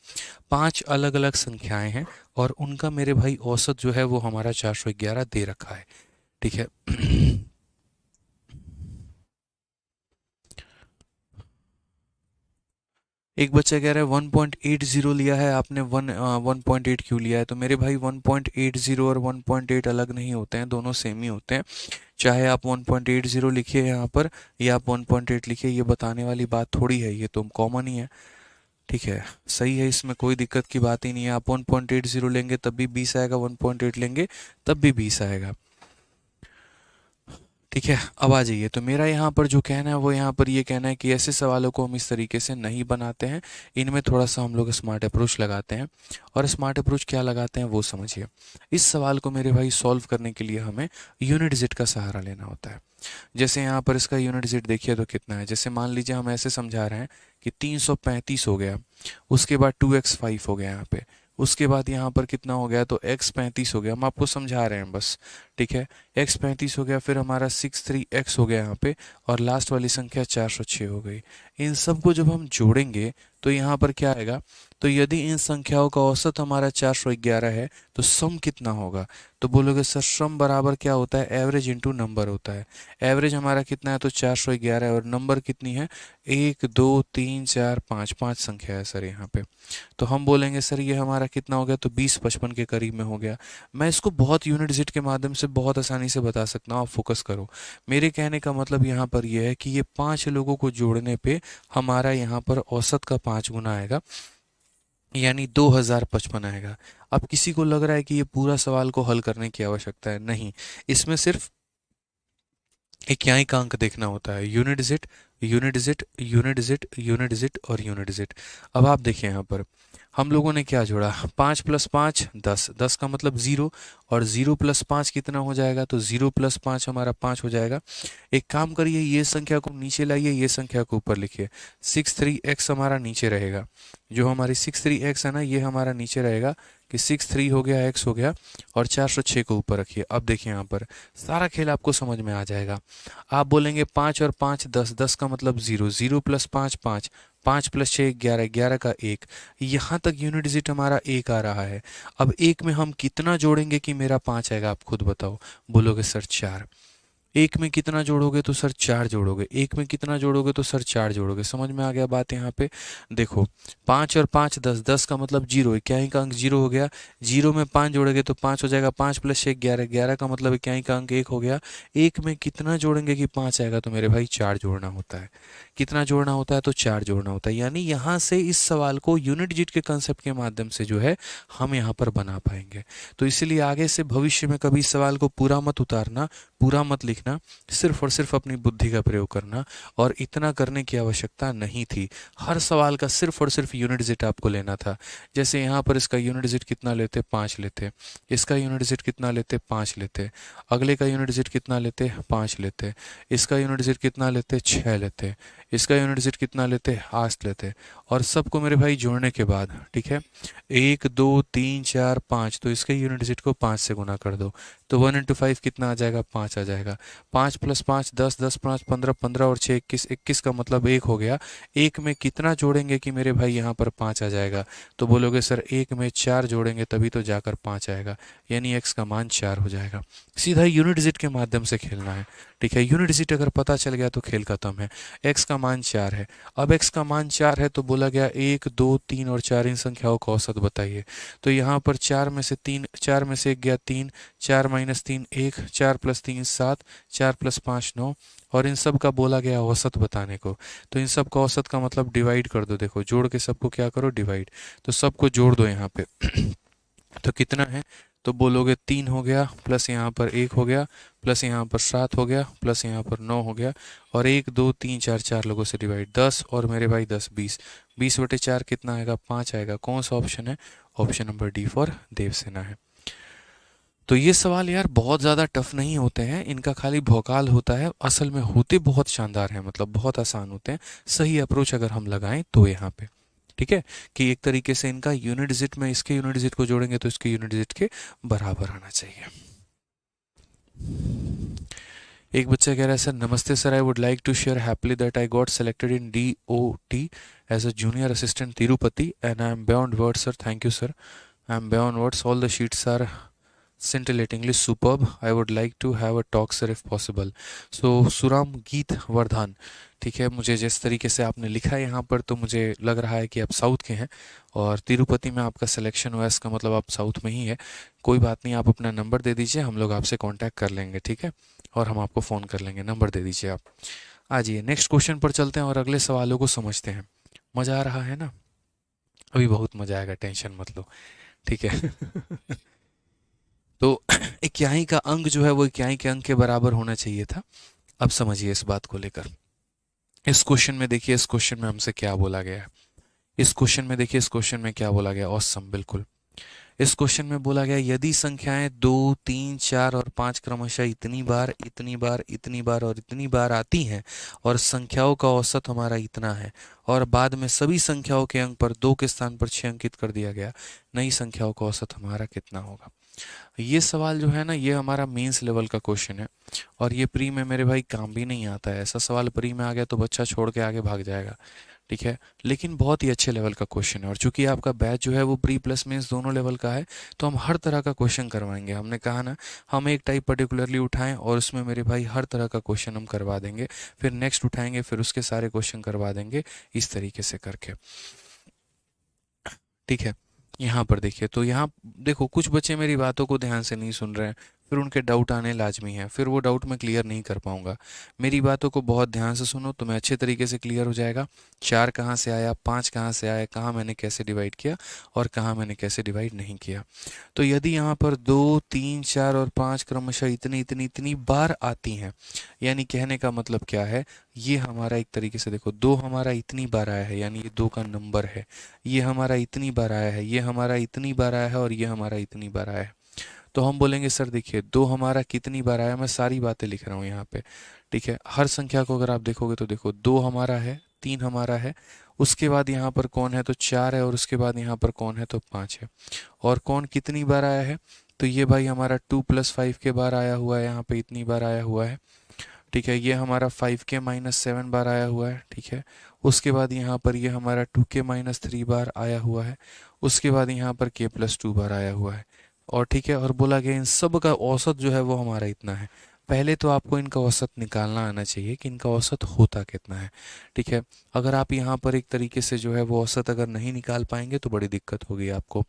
5 अलग अलग संख्याएं हैं और उनका मेरे भाई औसत जो है वो हमारा 411 दे रखा है। ठीक है एक बच्चा कह रहा है 1.80 लिया है आपने, 1.8 क्यों लिया है? तो मेरे भाई 1.80 और 1.8 अलग नहीं होते हैं, दोनों सेम ही होते हैं। चाहे आप 1.80 लिखिए यहाँ पर या आप 1.8 लिखिए, ये बताने वाली बात थोड़ी है, ये तो कॉमन ही है। ठीक है, सही है, इसमें कोई दिक्कत की बात ही नहीं है। आप 1.80 लेंगे तब भी 20 आएगा, 1.8 लेंगे तब भी 20 आएगा। ठीक है, अब आ जाइए। तो मेरा यहाँ पर जो कहना है वो यहाँ पर ये कहना है कि ऐसे सवालों को हम इस तरीके से नहीं बनाते हैं, इनमें थोड़ा सा हम लोग स्मार्ट अप्रोच लगाते हैं। और स्मार्ट अप्रोच क्या लगाते हैं वो समझिए। इस सवाल को मेरे भाई सॉल्व करने के लिए हमें यूनिट डिजिट का सहारा लेना होता है। जैसे यहाँ पर इसका यूनिट डिजिट देखिए तो कितना है। जैसे मान लीजिए हम ऐसे समझा रहे हैं कि 335 हो गया, उसके बाद 2x5 हो गया यहाँ पे, उसके बाद यहाँ पर कितना हो गया, तो x35 हो गया। हम आपको समझा रहे हैं बस। ठीक है, x35 हो गया, फिर हमारा 63x हो गया यहाँ पे, और लास्ट वाली संख्या 406 हो गई। इन सब को जब हम जोड़ेंगे तो यहाँ पर क्या आएगा, तो यदि इन संख्याओं का औसत हमारा 411 है तो सम कितना होगा? तो बोलोगे सर सम बराबर क्या होता है, एवरेज इंटू नंबर होता है। एवरेज हमारा कितना है, तो 411 है, और नंबर कितनी है, 1 2 3 4 5, 5 संख्या है सर यहाँ पे। तो हम बोलेंगे सर ये हमारा कितना हो गया, तो 20-55 के करीब में हो गया। मैं इसको बहुत यूनिट डिजिट के माध्यम से बहुत आसानी से बता सकता हूँ, आप फोकस करो। मेरे कहने का मतलब यहाँ पर यह है कि ये 5 लोगों को जोड़ने पे हमारा यहाँ पर औसत का 5 गुना आएगा, यानी 2055 आएगा। अब किसी को लग रहा है कि ये पूरा सवाल को हल करने की आवश्यकता है, नहीं, इसमें सिर्फ इक्याई का अंक देखना होता है, unit digit unit digit unit digit unit digit और यूनिट डिजिट। अब आप देखिए यहाँ पर हम लोगों ने क्या जोड़ा, 5 + 5 10, 10 का मतलब 0, और 0 + 5 कितना हो जाएगा, तो 0 + 5 हमारा 5 हो जाएगा। एक काम करिए, ये संख्या को नीचे लाइए, ये संख्या को ऊपर लिखिए। 63x हमारा नीचे रहेगा, जो हमारी 63x है ना, ये हमारा नीचे रहेगा कि 63 हो गया, x हो गया, और 406 को ऊपर रखिए। अब देखिए यहाँ पर सारा खेल आपको समझ में आ जाएगा। आप बोलेंगे 5 और 5 10, 10 का मतलब 0, 0 + 5 5, 5 + 6 11, 11 का 1, यहाँ तक यूनिट डिजिट हमारा 1 आ रहा है। अब 1 में हम कितना जोड़ेंगे कि मेरा 5 आएगा, आप खुद बताओ। बोलोगे सर 4। एक में कितना जोड़ोगे, तो सर 4 जोड़ोगे। एक में कितना जोड़ोगे, तो सर 4 जोड़ोगे। समझ में आ गया बात यहाँ पे? देखो 5 और 5 10, 10 का मतलब 0, इक्याई का अंक 0 हो गया। 0 में 5 जोड़ेंगे तो 5 हो जाएगा, 5 + 6 11, 11 का मतलब इक्याई का अंक 1 हो गया। एक में कितना जोड़ेंगे कि 5 आएगा, तो मेरे भाई 4 जोड़ना होता है। कितना जोड़ना होता है, तो 4 जोड़ना होता है। यानी यहाँ से इस सवाल को यूनिट डिजिट के कंसेप्ट के माध्यम से जो है हम यहाँ पर बना पाएंगे। तो इसलिए आगे से भविष्य में कभी इस सवाल को पूरा मत उतारना, पूरा मत लिखना, सिर्फ और सिर्फ अपनी बुद्धि का प्रयोग करना। और इतना करने की आवश्यकता नहीं थी, हर सवाल का सिर्फ और सिर्फ यूनिट डिजिट आपको लेना था। जैसे यहाँ पर इसका यूनिट डिजिट कितना लेते, 5 लेते। इसका यूनिट डिजिट कितना लेते, 5 लेते। अगले का यूनिट डिजिट कितना लेते, 5 लेते। इसका यूनिट डिजिट कितना लेते, 6 लेते। इसका यूनिट डिजिट कितना लेते, 8 लेते। और सबको मेरे भाई जोड़ने के बाद, ठीक है, 1 2 3 4 5, तो इसके यूनिट डिजिट को 5 से गुना कर दो, तो 1 × 5 कितना आ जाएगा, 5 आ जाएगा। 5 + 5 10, 10 + 5 15, 15 और 6 21, 21 का मतलब 1 हो गया। एक में कितना जोड़ेंगे कि मेरे भाई यहाँ पर 5 आ जाएगा, तो बोलोगे सर एक में 4 जोड़ेंगे तभी तो जाकर 5 आएगा, यानी x का मान 4 हो जाएगा। सीधा यूनिट डिजिट के माध्यम से खेलना है। ठीक है, यूनिट डिजिट अगर पता चल गया तो खेल खत्म है। x का मान 4 है। अब x का मान 4 है तो बोला गया 1 2 3 और 4 इन संख्याओं का औसत बताइए। तो यहाँ पर 4 में से 1 गया 3, 4 - 3 1, 4 + 3 7, 4 + 5 9, और इन सब का बोला गया औसत बताने को। तो इन सब का औसत का मतलब डिवाइड कर दो। देखो जोड़ के सबको क्या करो, डिवाइड। तो सबको जोड़ दो यहाँ पे तो कितना है, तो बोलोगे 3 हो गया, प्लस यहाँ पर 1 हो गया, प्लस यहाँ पर 7 हो गया, प्लस यहाँ पर 9 हो गया, और 1 2 3 4 4 लोगों से डिवाइड 10, और मेरे भाई 10 20, 20/4 कितना आएगा, 5 आएगा। कौन सा ऑप्शन है, option number D for Devsena है। तो ये सवाल यार बहुत ज़्यादा टफ नहीं होते हैं, इनका खाली भौकाल होता है, असल में होते बहुत शानदार हैं, मतलब बहुत आसान होते हैं, सही अप्रोच अगर हम लगाएं तो यहाँ पे। ठीक है, कि एक तरीके से इनका यूनिट डिजिट में इसके यूनिट डिजिट को जोड़ेंगे तो इसके यूनिट डिजिट के बराबर आना चाहिए। एक बच्चा कह रहा है सर नमस्ते sir, I would like to share happily that I got selected in DOT as a junior assistant Tirupati and I am beyond words sir. Thank you sir, I am beyond words, all the sheets are scintillatingly superb. I would like to have a talk sir if possible. So Suram गीत वर्धन, ठीक है, मुझे जिस तरीके से आपने लिखा है यहाँ पर तो मुझे लग रहा है कि आप साउथ के हैं और तिरुपति में आपका सिलेक्शन हुआ है, इसका मतलब आप साउथ में ही है। कोई बात नहीं, आप अपना नंबर दे दीजिए, हम लोग आपसे कांटेक्ट कर लेंगे, ठीक है, और हम आपको फ़ोन कर लेंगे। नंबर दे दीजिए आप। आ जाइए नेक्स्ट क्वेश्चन पर चलते हैं और अगले सवालों को समझते हैं। मज़ा आ रहा है ना? अभी बहुत मज़ा आएगा, टेंशन मत लो, ठीक है। तो इक्याई का अंक जो है वो इक्याई के अंक के बराबर होना चाहिए था। अब समझिए इस बात को लेकर। इस क्वेश्चन में देखिए, इस क्वेश्चन में हमसे क्या बोला गया है। इस क्वेश्चन में देखिए, इस क्वेश्चन में क्या बोला गया। ऑसम, बिल्कुल। इस क्वेश्चन में बोला गया यदि संख्याएं 2, 3, 4 और 5 क्रमशः इतनी बार, इतनी बार, इतनी बार और इतनी बार आती हैं और संख्याओं का औसत हमारा इतना है और बाद में सभी संख्याओं के अंक पर 2 के स्थान पर 6 अंकित कर दिया गया, नई संख्याओं का औसत हमारा कितना होगा। ये सवाल जो है ना, ये हमारा मेंस लेवल का क्वेश्चन है और ये प्री में मेरे भाई काम भी नहीं आता है। ऐसा सवाल प्री में आ गया तो बच्चा छोड़ के आगे भाग जाएगा, ठीक है, लेकिन बहुत ही अच्छे लेवल का क्वेश्चन है। और चूंकि आपका बैच जो है वो प्री प्लस मेंस दोनों लेवल का है तो हम हर तरह का क्वेश्चन करवाएंगे। हमने कहा ना, हम एक टाइप पर्टिकुलरली उठाएं और उसमें मेरे भाई हर तरह का क्वेश्चन हम करवा देंगे, फिर नेक्स्ट उठाएंगे, फिर उसके सारे क्वेश्चन करवा देंगे, इस तरीके से करके, ठीक है। यहाँ पर देखिए, तो यहाँ देखो कुछ बच्चे मेरी बातों को ध्यान से नहीं सुन रहे हैं, फिर उनके डाउट आने लाजमी है, फिर वो डाउट मैं क्लियर नहीं कर पाऊंगा। मेरी बातों को बहुत ध्यान से सुनो तो मैं अच्छे तरीके से क्लियर हो जाएगा। 4 कहाँ से आया, 5 कहाँ से आया, कहाँ मैंने कैसे डिवाइड किया और कहाँ मैंने कैसे डिवाइड नहीं किया। तो यदि यहाँ पर 2, 3, 4 और 5 क्रमशः इतनी इतनी इतनी बार आती हैं, यानी कहने का मतलब क्या है, ये हमारा एक तरीके से देखो, 2 हमारा इतनी बार आया है यानी ये 2 का नंबर है, ये हमारा इतनी बार आया है, ये हमारा इतनी बार आया है और ये हमारा इतनी बार आया है। तो हम बोलेंगे सर देखिए 2 हमारा कितनी बार आया, मैं सारी बातें लिख रहा हूँ यहाँ पे, ठीक है। हर संख्या को अगर आप देखोगे तो देखो 2 हमारा है, 3 हमारा है, उसके बाद यहाँ पर कौन है तो 4 है और उसके बाद यहाँ पर कौन है तो 5 है। और कौन कितनी बार आया है तो ये भाई हमारा 2 + 5 के बार आया हुआ है, यहाँ पे इतनी बार आया हुआ है, ठीक है। ये हमारा 5 के -7 बार आया हुआ है, ठीक है। उसके बाद यहाँ पर ये हमारा 2 के -3 बार आया हुआ है, उसके बाद यहाँ पर k + 2 बार आया हुआ है, और ठीक है। और बोला गया इन सब का औसत जो है वो हमारा इतना है। पहले तो आपको इनका औसत निकालना आना चाहिए कि इनका औसत होता कितना है, ठीक है। अगर आप यहाँ पर एक तरीके से जो है वो औसत अगर नहीं निकाल पाएंगे तो बड़ी दिक्कत होगी आपको।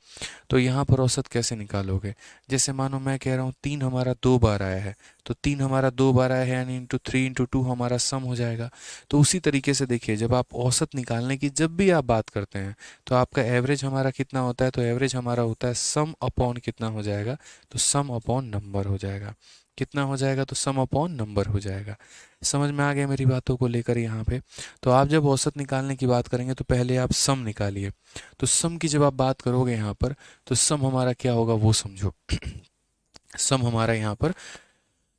तो यहाँ पर औसत कैसे निकालोगे, जैसे मानो मैं कह रहा हूँ 3 हमारा 2 बार आया है, तो 3 हमारा 2 बार आया है यानी इंटू 3 इंटू 2 हमारा सम हो जाएगा। तो उसी तरीके से देखिए, जब आप औसत निकालने की जब भी आप बात करते हैं तो आपका एवरेज हमारा कितना होता है, तो एवरेज हमारा होता है सम अपॉन कितना हो जाएगा, तो सम अपॉन नंबर हो जाएगा। कितना हो जाएगा, तो सम अपॉन नंबर हो जाएगा। समझ में आ गया मेरी बातों को लेकर यहाँ पे। तो आप जब औसत निकालने की बात करेंगे तो पहले आप सम निकालिए। तो सम की जब आप बात करोगे यहाँ पर तो सम हमारा क्या होगा वो समझो। सम हमारा यहाँ पर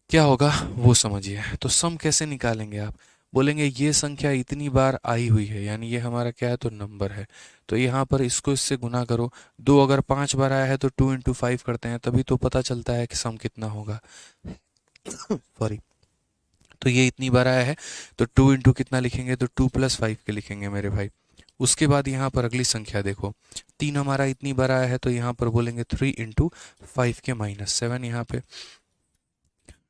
क्या होगा वो समझिए। तो सम कैसे निकालेंगे, आप बोलेंगे ये संख्या इतनी बार आई हुई है यानी ये हमारा क्या है, तो नंबर है। तो यहाँ पर इसको इससे गुना करो। 2 अगर 5 बार आया है तो 2 × 5 करते हैं, तभी तो पता चलता है कि सम कितना होगा। सॉरी। तो ये इतनी बार आया है तो 2 × कितना लिखेंगे, तो 2 + 5 के लिखेंगे मेरे भाई। उसके बाद यहाँ पर अगली संख्या देखो, 3 हमारा इतनी बार आया है तो यहाँ पर बोलेंगे 3 × 5 के -7 यहाँ पे,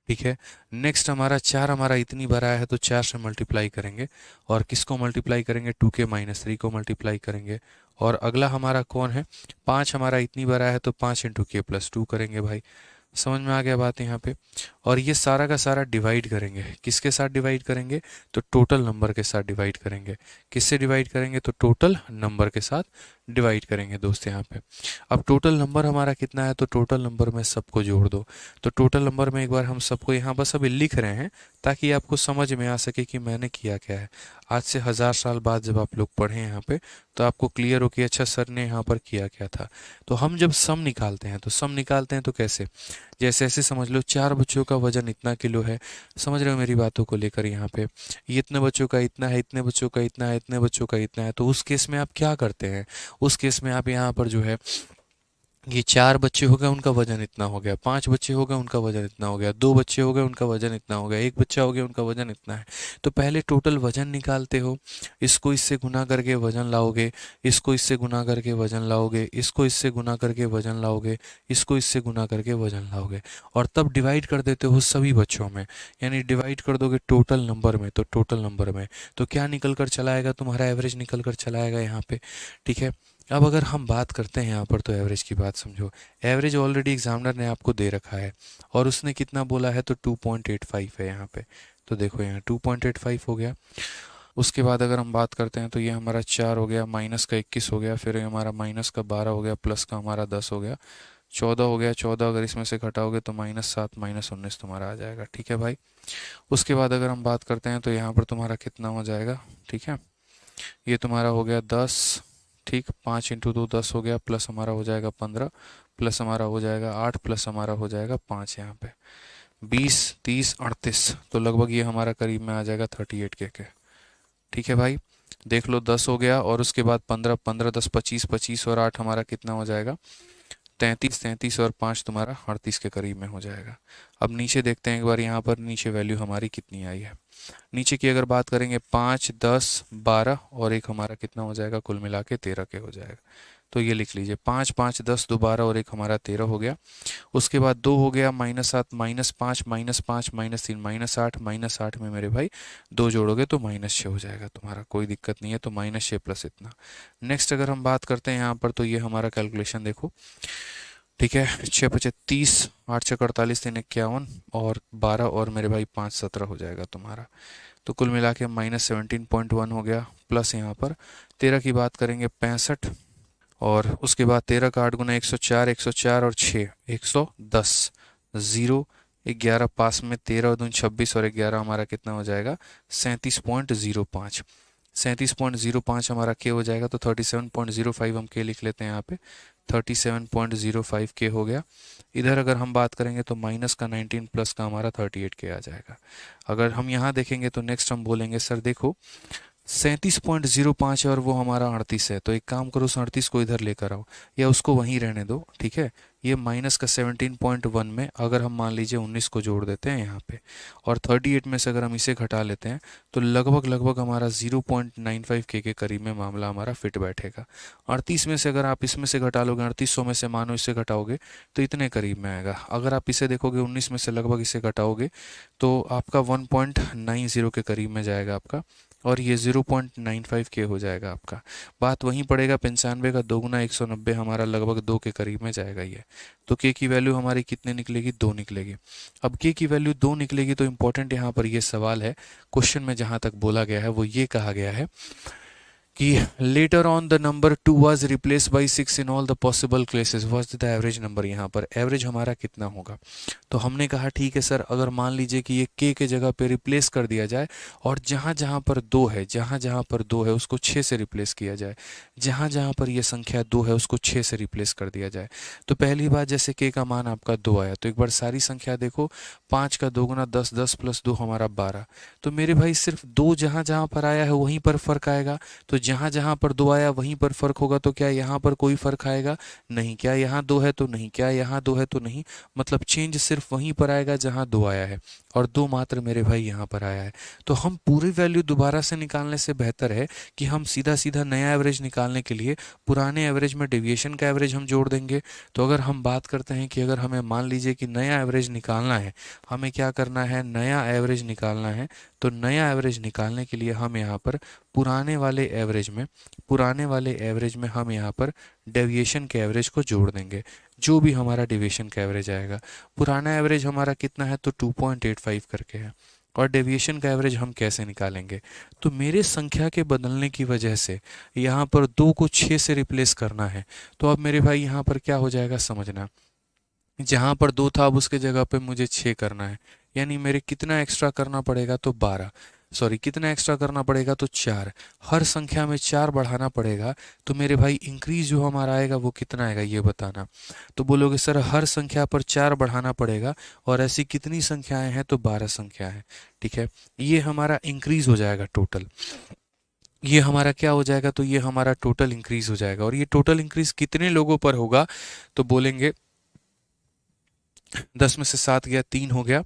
ठीक है। नेक्स्ट हमारा 4 हमारा इतनी बार आया है तो 4 से मल्टीप्लाई करेंगे, और किसको मल्टीप्लाई करेंगे, 2 के -3 को मल्टीप्लाई करेंगे। और अगला हमारा कौन है, 5 हमारा इतनी बार आया है तो 5 × k + 2 करेंगे भाई। समझ में आ गया बात यहाँ पे। और ये सारा का सारा डिवाइड करेंगे, किसके साथ डिवाइड करेंगे, तो टोटल नंबर के साथ डिवाइड करेंगे। किससे डिवाइड करेंगे, तो टोटल नंबर के साथ डिवाइड करेंगे दोस्त यहाँ पे। अब टोटल नंबर हमारा कितना है, तो टोटल नंबर में सबको जोड़ दो। तो टोटल नंबर में एक बार हम सबको यहाँ बस अभी लिख रहे हैं ताकि आपको समझ में आ सके कि मैंने किया क्या है। आज से 1000 साल बाद जब आप लोग पढ़ें यहाँ पे तो आपको क्लियर हो कि अच्छा सर ने यहाँ पर किया क्या था। तो हम जब सम निकालते हैं तो सम निकालते हैं तो कैसे, जैसे ऐसे समझ लो 4 बच्चों का वजन इतना किलो है, समझ रहे हो मेरी बातों को लेकर। यहाँ पे ये इतने बच्चों का इतना है, इतने बच्चों का इतना है, इतने बच्चों का इतना है। तो उस केस में आप क्या करते हैं, उस केस में आप यहाँ पर जो है ये 4 बच्चे हो गए उनका वजन इतना हो गया, 5 बच्चे हो गए उनका वजन इतना हो गया, 2 बच्चे हो गए उनका वजन इतना हो गया, 1 बच्चा हो गया उनका वजन इतना है। तो पहले टोटल वजन निकालते हो, इसको इससे गुना करके वजन लाओगे, इसको इससे गुना करके वजन लाओगे, इसको इससे गुना करके वजन लाओगे, इसको इससे गुना करके वजन लाओगे, और तब डिवाइड कर देते हो सभी बच्चों में, यानी डिवाइड कर दोगे टोटल नंबर में, तो टोटल नंबर में तो क्या निकल कर चला आएगा, तुम्हारा एवरेज निकल कर चला आएगा यहाँ पे। ठीक है, अब अगर हम बात करते हैं यहाँ पर, तो एवरेज की बात समझो। एवरेज ऑलरेडी एग्जामिनर ने आपको दे रखा है और उसने कितना बोला है, तो 2.85 है यहाँ पे। तो देखो यहाँ 2.85 हो गया। उसके बाद अगर हम बात करते हैं तो ये हमारा 4 हो गया, माइनस का 21 हो गया, फिर ये हमारा माइनस का 12 हो गया, प्लस का हमारा 10 हो गया, 14 हो गया। 14 अगर इसमें से घटाओगे तो -7 -19 तुम्हारा आ जाएगा। ठीक है भाई। उसके बाद अगर हम बात करते हैं तो यहाँ पर तुम्हारा कितना हो जाएगा, ठीक है, ये तुम्हारा हो गया 10, ठीक, 5 इंटू 2 10 हो गया, प्लस हमारा हो जाएगा 15, प्लस हमारा हो जाएगा 8, प्लस हमारा हो जाएगा 5 यहाँ पे, 20 30 38, तो लगभग ये हमारा करीब में आ जाएगा 38 के। ठीक है भाई, देख लो 10 हो गया और उसके बाद 15, 15 10 25, 25 और 8 हमारा कितना हो जाएगा, 33, 33 और 5 तुम्हारा 38 के करीब में हो जाएगा। अब नीचे देखते हैं एक बार, यहाँ पर नीचे वैल्यू हमारी कितनी आई है। नीचे की अगर बात करेंगे 5 10 12 और एक हमारा कितना हो जाएगा, कुल मिला के 13 के हो जाएगा। तो ये लिख लीजिए, 5 5 10 2 12 और एक हमारा 13 हो गया। उसके बाद 2 हो गया, -7 -5 -5 -3 -8, -8 में मेरे भाई 2 जोड़ोगे तो -6 हो जाएगा तुम्हारा, कोई दिक्कत नहीं है। तो -6 प्लस इतना। नेक्स्ट अगर हम बात करते हैं यहाँ पर, तो ये हमारा कैलकुलेशन देखो, ठीक है, 6 5 30, 8 6 48, 3 51 और 12 और मेरे भाई 5 17 हो जाएगा तुम्हारा। तो कुल मिला के -17.1 हो गया, प्लस यहाँ पर 13 की बात करेंगे 65, और उसके बाद 13 का 8 गुना 104, 104 और 6 110, 0 11 पास में, 13 और 2 26 और 11 हमारा कितना हो जाएगा, 37.05। 37.05 हमारा के हो जाएगा, तो 37.05 हम के लिख लेते हैं यहाँ पे, 37.05 के हो गया। इधर अगर हम बात करेंगे तो माइनस का 19 प्लस का हमारा 38 के आ जाएगा। अगर हम यहाँ देखेंगे तो नेक्स्ट हम बोलेंगे, सर देखो 37.05 है और वो हमारा 38 है, तो एक काम करो, उस 38 को इधर लेकर आओ या उसको वहीं रहने दो। ठीक है, ये माइनस का 17.1 में अगर हम मान लीजिए 19 को जोड़ देते हैं यहाँ पे, और 38 में से अगर हम इसे घटा लेते हैं तो लगभग लगभग हमारा 0.95 के करीब में मामला हमारा फिट बैठेगा। 38 में से अगर आप इसमें से घटा लोगे, 3800 में से मानो इससे घटाओगे तो इतने करीब में आएगा। अगर आप इसे देखोगे 19 में से लगभग इसे घटाओगे तो आपका 1.90 के करीब में जाएगा आपका, और ये 0.95 के हो जाएगा आपका। बात वहीं पड़ेगा, 95 का 2 गुना 190 हमारा लगभग 2 के करीब में जाएगा ये। तो के की वैल्यू हमारी कितने निकलेगी, 2 निकलेगी। अब के की वैल्यू 2 निकलेगी तो इंपॉर्टेंट यहाँ पर ये सवाल है, क्वेश्चन में जहाँ तक बोला गया है वो ये कहा गया है कि later on the number 2 was replace by 6 in all the possible cases, what the average number. यहाँ पर एवरेज हमारा कितना होगा, तो हमने कहा ठीक है सर, अगर मान लीजिए कि ये के जगह पे रिप्लेस कर दिया जाए और जहाँ जहाँ पर 2 है, जहाँ जहाँ पर 2 है उसको 6 से रिप्लेस किया जाए, जहाँ जहाँ पर ये संख्या 2 है उसको 6 से रिप्लेस कर दिया जाए। तो पहली बात, जैसे के का मान आपका 2 आया, तो एक बार सारी संख्या देखो, 5 का 2 गुना 10, 10 प्लस 2 हमारा 12। तो मेरे भाई सिर्फ 2 जहाँ जहाँ पर आया है वहीं पर फर्क आएगा, तो जहाँ जहाँ पर 2 आया वहीं पर फर्क होगा, तो क्या यहाँ पर कोई फर्क आएगा, नहीं। क्या यहाँ 2 है तो नहीं, क्या यहाँ 2 है तो नहीं, मतलब चेंज सिर्फ वहीं पर आएगा जहाँ 2 आया है, और 2 मात्र मेरे भाई यहाँ पर आया है। तो हम पूरी वैल्यू दोबारा से निकालने से बेहतर है कि हम सीधा सीधा नया एवरेज निकालने के लिए पुराने एवरेज में डेविएशन का एवरेज हम जोड़ देंगे। तो अगर हम बात करते हैं कि अगर हमें मान लीजिए कि नया एवरेज निकालना है, हमें क्या करना है, नया एवरेज निकालना है, तो नया एवरेज निकालने के लिए हम यहाँ पर पुराने वाले एवरेज में हम यहाँ पर डेविएशन के एवरेज को जोड़ देंगे, जो भी हमारा डेविएशन का एवरेज आएगा। पुराना एवरेज हमारा कितना है, तो 2.85 करके है, और डेविएशन का एवरेज हम कैसे निकालेंगे, तो मेरे संख्या के बदलने की वजह से यहाँ पर 2 को 6 से रिप्लेस करना है। तो अब मेरे भाई यहाँ पर क्या हो जाएगा समझना, जहाँ पर 2 था अब उसके जगह पे मुझे 6 करना है, यानी मेरे कितना एक्स्ट्रा करना पड़ेगा, तो 12, सॉरी कितना एक्स्ट्रा करना पड़ेगा, तो 4। हर संख्या में 4 बढ़ाना पड़ेगा। तो मेरे भाई इंक्रीज जो हमारा आएगा वो कितना आएगा ये बताना। तो बोलोगे सर हर संख्या पर 4 बढ़ाना पड़ेगा, और ऐसी कितनी संख्याएं हैं, तो 12 संख्या है। ठीक है, ये हमारा इंक्रीज हो जाएगा टोटल। ये हमारा क्या हो जाएगा, तो ये हमारा टोटल इंक्रीज हो जाएगा। और ये टोटल इंक्रीज कितने लोगों पर होगा, तो बोलेंगे 10 में से 7 गया 3 हो गया,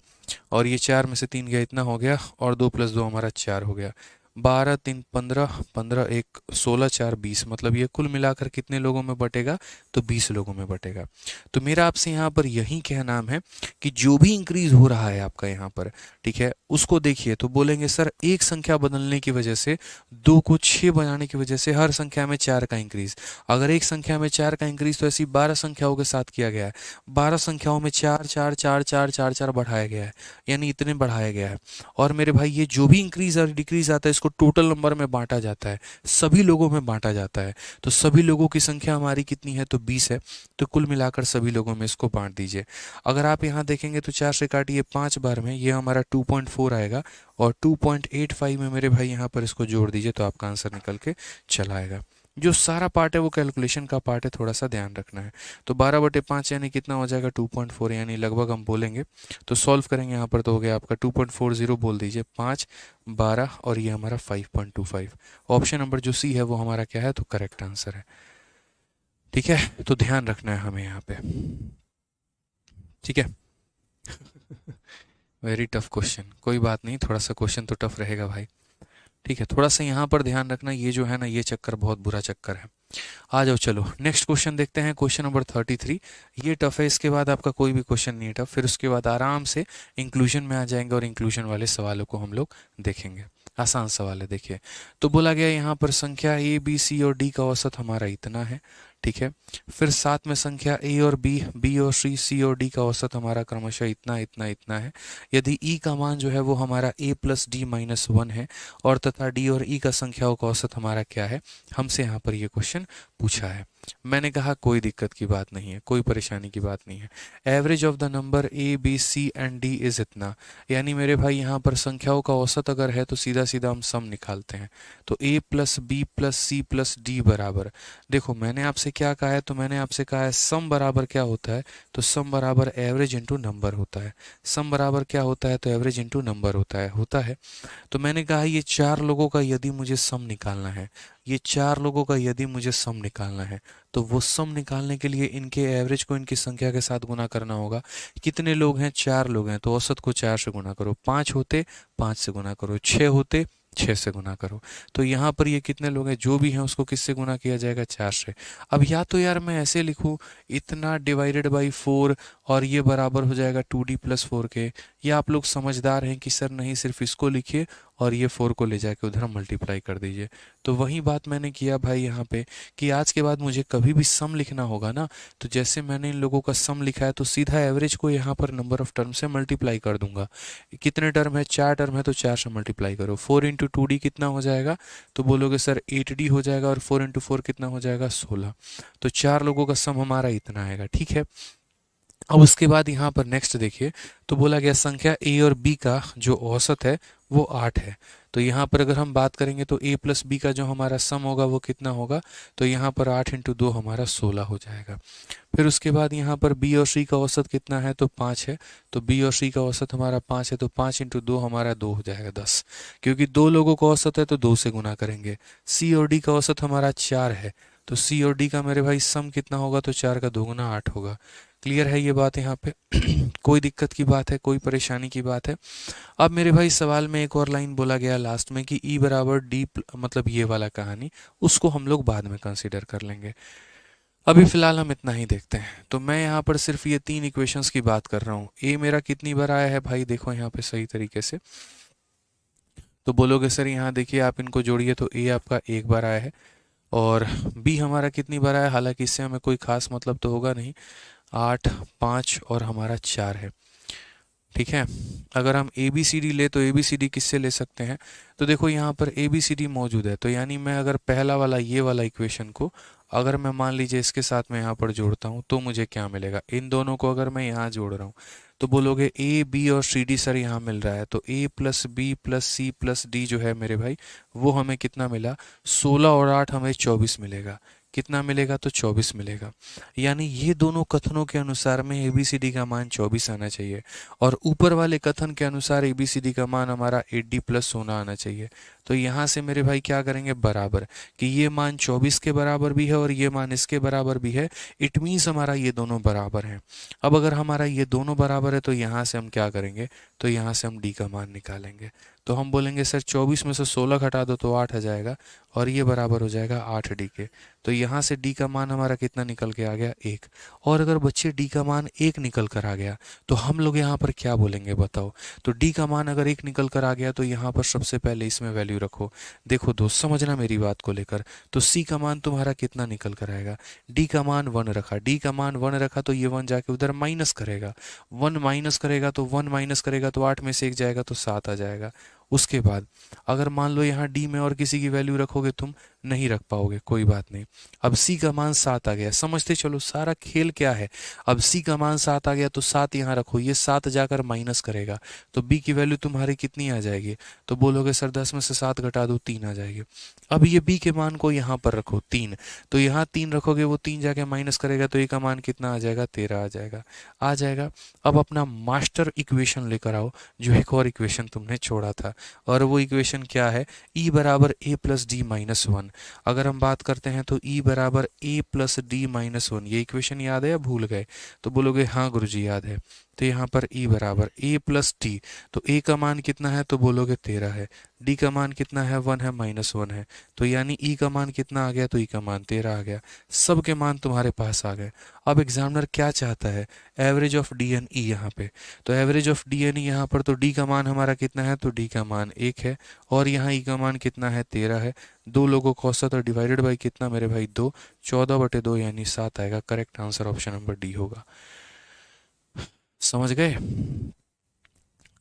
और ये 4 में से 3 गया इतना हो गया, और 2 + 2 हमारा 4 हो गया। 12 3 15, 15 1 16, 4 20, मतलब ये कुल मिलाकर कितने लोगों में बटेगा, तो 20 लोगों में बटेगा। तो मेरा आपसे यहाँ पर यही कहना है कि जो भी इंक्रीज हो रहा है आपका यहाँ पर, ठीक है, उसको देखिए। तो बोलेंगे सर एक संख्या बदलने की वजह से, 2 को 6 बनाने की वजह से हर संख्या में 4 का इंक्रीज। अगर एक संख्या में 4 का इंक्रीज तो ऐसी 12 संख्याओं के साथ किया गया है। 12 संख्याओं में 4 4 4 4 4 4 बढ़ाया गया है, यानी इतने बढ़ाया गया है। और मेरे भाई ये जो भी इंक्रीज और डिक्रीज आता है इसको टोटल नंबर में बांटा जाता है, सभी लोगों में बांटा जाता है। तो सभी लोगों की संख्या हमारी कितनी है, तो 20 है। तो कुल मिलाकर सभी लोगों में इसको बांट दीजिए। अगर आप यहाँ देखेंगे तो 4 से काटिए 5 बार में, ये हमारा 2.4 आएगा, और 2.85 में मेरे भाई यहाँ पर इसको जोड़ दीजिए तो आपका आंसर निकल के चला आएगा। जो सारा पार्ट है वो कैलकुलेशन का पार्ट है, थोड़ा सा ध्यान रखना है। तो 12/5 यानी कितना हो जाएगा, 2.4, यानी लगभग हम बोलेंगे तो सॉल्व करेंगे यहाँ पर, तो हो गया आपका 2.40, बोल दीजिए 5 12, और ये हमारा 5.25। ऑप्शन नंबर जो सी है वो हमारा क्या है, तो करेक्ट आंसर है। ठीक है, तो ध्यान रखना है हमें यहाँ पे। ठीक है। वेरी टफ क्वेश्चन, कोई बात नहीं, थोड़ा सा क्वेश्चन तो टफ रहेगा भाई। ठीक है, थोड़ा सा यहाँ पर ध्यान रखना, ये जो है ना ये चक्कर बहुत बुरा चक्कर है। आ जाओ चलो नेक्स्ट क्वेश्चन देखते हैं, क्वेश्चन नंबर 33। ये टफ है, इसके बाद आपका कोई भी क्वेश्चन नहीं है टफ, फिर उसके बाद आराम से इंक्लूजन में आ जाएंगे और इंक्लूजन वाले सवालों को हम लोग देखेंगे। आसान सवाल है, देखिए। तो बोला गया यहाँ पर संख्या ए बी सी और डी का औसत हमारा इतना है, ठीक है। फिर साथ में संख्या ए और बी, बी और सी और डी का औसत हमारा क्रमशः इतना इतना इतना है। यदि ई का मान जो है वो हमारा ए प्लस डी माइनस 1 है, और तथा डी और ई का संख्याओं का औसत हमारा क्या है, हमसे यहाँ पर ये क्वेश्चन पूछा है। मैंने कहा कोई दिक्कत की बात नहीं है, कोई परेशानी की बात नहीं है। Average of the number A B C and D is इतना, यानी मेरे भाई यहाँ पर संख्याओं का औसत अगर है तो सीधा सीधा हम सम निकालते हैं। तो A plus B plus C plus D बराबर, देखो मैंने आपसे क्या कहा है, तो मैंने आपसे कहा है सम बराबर क्या होता है, तो सम बराबर एवरेज इंटू नंबर होता है। सम बराबर क्या होता है, तो एवरेज इंटू नंबर होता है। तो मैंने कहा ये 4 लोगों का यदि मुझे सम निकालना है, ये 4 लोगों का यदि मुझे सम निकालना है, तो वो सम निकालने के लिए इनके एवरेज को इनकी संख्या के साथ गुना करना होगा। कितने लोग हैं, 4 लोग हैं, तो औसत को 4 से गुना करो। 5 होते 5 से गुना करो, 6 होते 6 से गुना करो। तो यहाँ पर ये कितने लोग हैं, जो भी हैं उसको किससे गुना किया जाएगा, 4 से। अब या तो यार मैं ऐसे लिखूँ इतना डिवाइडेड बाई 4, और ये बराबर हो जाएगा 2d प्लस 4 के, या आप लोग समझदार हैं कि सर नहीं सिर्फ इसको लिखिए और ये 4 को ले जाके उधर मल्टीप्लाई कर दीजिए। तो वही बात मैंने किया भाई यहाँ पे, कि आज के बाद मुझे कभी भी सम लिखना होगा ना, तो जैसे मैंने इन लोगों का सम लिखा है तो सीधा एवरेज को यहाँ पर नंबर ऑफ टर्म से मल्टीप्लाई कर दूंगा। कितने टर्म है, 4 टर्म है, तो 4 से मल्टीप्लाई करो। 4 इंटू 2d कितना हो जाएगा, तो बोलोगे सर 8d हो जाएगा, और 4 इंटू 4 कितना हो जाएगा, 16। तो 4 लोगों का सम हमारा इतना आएगा, ठीक है। अब उसके बाद यहाँ पर नेक्स्ट देखिए, तो बोला गया संख्या ए और बी का जो औसत है वो 8 है। तो यहाँ पर अगर हम बात करेंगे तो ए प्लस बी का जो हमारा सम होगा वो कितना होगा, तो यहाँ पर 8 इंटू 2 हमारा 16 हो जाएगा। फिर उसके बाद यहाँ पर बी और सी का औसत कितना है, तो 5 है। तो बी और सी का औसत हमारा 5 है, तो 5 इंटू 2 हमारा 2 हो जाएगा 10, क्योंकि 2 लोगों का औसत है तो 2 से गुना करेंगे। सी और डी का औसत हमारा 4 है, तो सी और डी का मेरे भाई सम कितना होगा, तो 4 का 2 गुना 8 होगा। क्लियर है ये बात यहाँ पे? कोई दिक्कत की बात है, कोई परेशानी की बात है? अब मेरे भाई सवाल में एक और लाइन बोला गया लास्ट में कि E बराबर डी, मतलब ये वाला कहानी, उसको हम लोग बाद में कंसीडर कर लेंगे। अभी फिलहाल हम इतना ही देखते हैं। तो मैं यहाँ पर सिर्फ ये 3 इक्वेशंस की बात कर रहा हूँ। ए मेरा कितनी बार आया है भाई, देखो यहाँ पे सही तरीके से। तो बोलोगे सर यहाँ देखिए आप इनको जोड़िए, तो ए आपका 1 बार आया है, और बी हमारा कितनी बार आया, हालांकि इससे हमें कोई खास मतलब तो होगा नहीं। 8 5 और हमारा 4 है, ठीक है। अगर हम ए बी सी डी ले तो ए बी सी डी किससे ले सकते हैं, तो देखो यहाँ पर ए बी सी डी मौजूद है, तो यानी मैं अगर पहला वाला ये वाला इक्वेशन को अगर मैं मान लीजिए इसके साथ में यहाँ पर जोड़ता हूँ तो मुझे क्या मिलेगा, इन दोनों को अगर मैं यहाँ जोड़ रहा हूँ तो बोलोगे ए बी और सी डी सर यहाँ मिल रहा है, तो A plus B plus C plus D जो है मेरे भाई वो हमें कितना मिला, 16 और 8 हमें 24 मिलेगा। कितना मिलेगा, तो 24 मिलेगा। यानी ये दोनों कथनों के अनुसार में ABCD का मान 24 आना चाहिए, और ऊपर वाले कथन के अनुसार ABCD का मान हमारा 8D प्लस होना आना चाहिए। तो यहाँ से मेरे भाई क्या करेंगे, बराबर, कि ये मान 24 के बराबर भी है और ये मान इसके बराबर भी है। इट मीन्स हमारा ये दोनों बराबर हैं। अब अगर हमारा ये दोनों बराबर है तो यहाँ से हम क्या करेंगे, तो यहाँ से हम D का मान निकालेंगे। तो हम बोलेंगे सर 24 में से 16 घटा दो तो 8 आ जाएगा, और ये बराबर हो जाएगा 8D के। तो यहाँ से D का मान हमारा कितना निकल के आ गया, 1। और अगर बच्चे D का मान 1 निकल कर आ गया तो हम लोग यहाँ पर क्या बोलेंगे बताओ। तो D का मान अगर 1 निकल कर आ गया तो यहाँ पर सबसे पहले इसमें वैल्यू रखो। देखो दोस्त, समझना मेरी बात को लेकर। तो C का मान तुम्हारा कितना निकल कर आएगा, D का मान 1 रखा, D का मान 1 रखा तो ये 1 जाके उधर माइनस करेगा, 1 माइनस करेगा तो 1 माइनस करेगा तो 8 में से 1 जाएगा तो 7 आ जाएगा। उसके बाद अगर मान लो यहाँ D में और किसी की वैल्यू रखोगे, तुम नहीं रख पाओगे, कोई बात नहीं। अब C का मान 7 आ गया, समझते चलो सारा खेल क्या है। अब C का मान 7 आ गया तो 7 यहाँ रखो, ये 7 जाकर माइनस करेगा तो B की वैल्यू तुम्हारी कितनी आ जाएगी, तो बोलोगे सर 10 में से 7 घटा दो, 3 आ जाएगी। अब ये B के मान को यहाँ पर रखो 3, तो यहाँ 3 रखोगे, वो 3 जाके माइनस करेगा तो A का मान कितना आ जाएगा, 13 आ जाएगा। आ जाएगा। अब अपना मास्टर इक्वेशन लेकर आओ, जो एक और इक्वेशन तुमने छोड़ा था, और वो इक्वेशन क्या है, E बराबर A प्लस डी माइनस 1। अगर हम बात करते हैं तो E बराबर A प्लस डी माइनस 1, ये इक्वेशन याद है या भूल गए, तो बोलोगे हाँ गुरुजी याद है। तो यहाँ पर E बराबर A प्लस डी, तो A का मान कितना है, तो बोलोगे 13 है, D का मान कितना है, 1 है, माइनस 1 है, तो यानी E का मान कितना आ गया, तो E का मान 13 आ गया। सब के मान तुम्हारे पास आ गए। अब एग्जामिनर क्या चाहता है, average of D and E यहाँ पे। तो average of D and E यहाँ पर, तो D का मान हमारा कितना है, तो D का मान 1 है, और यहाँ E का मान कितना है, 13 है। दो लोगों का औसत और डिवाइडेड बाई कितना मेरे भाई, 2, 14/2 यानी 7 आएगा। Correct answer option number D होगा। समझ गए,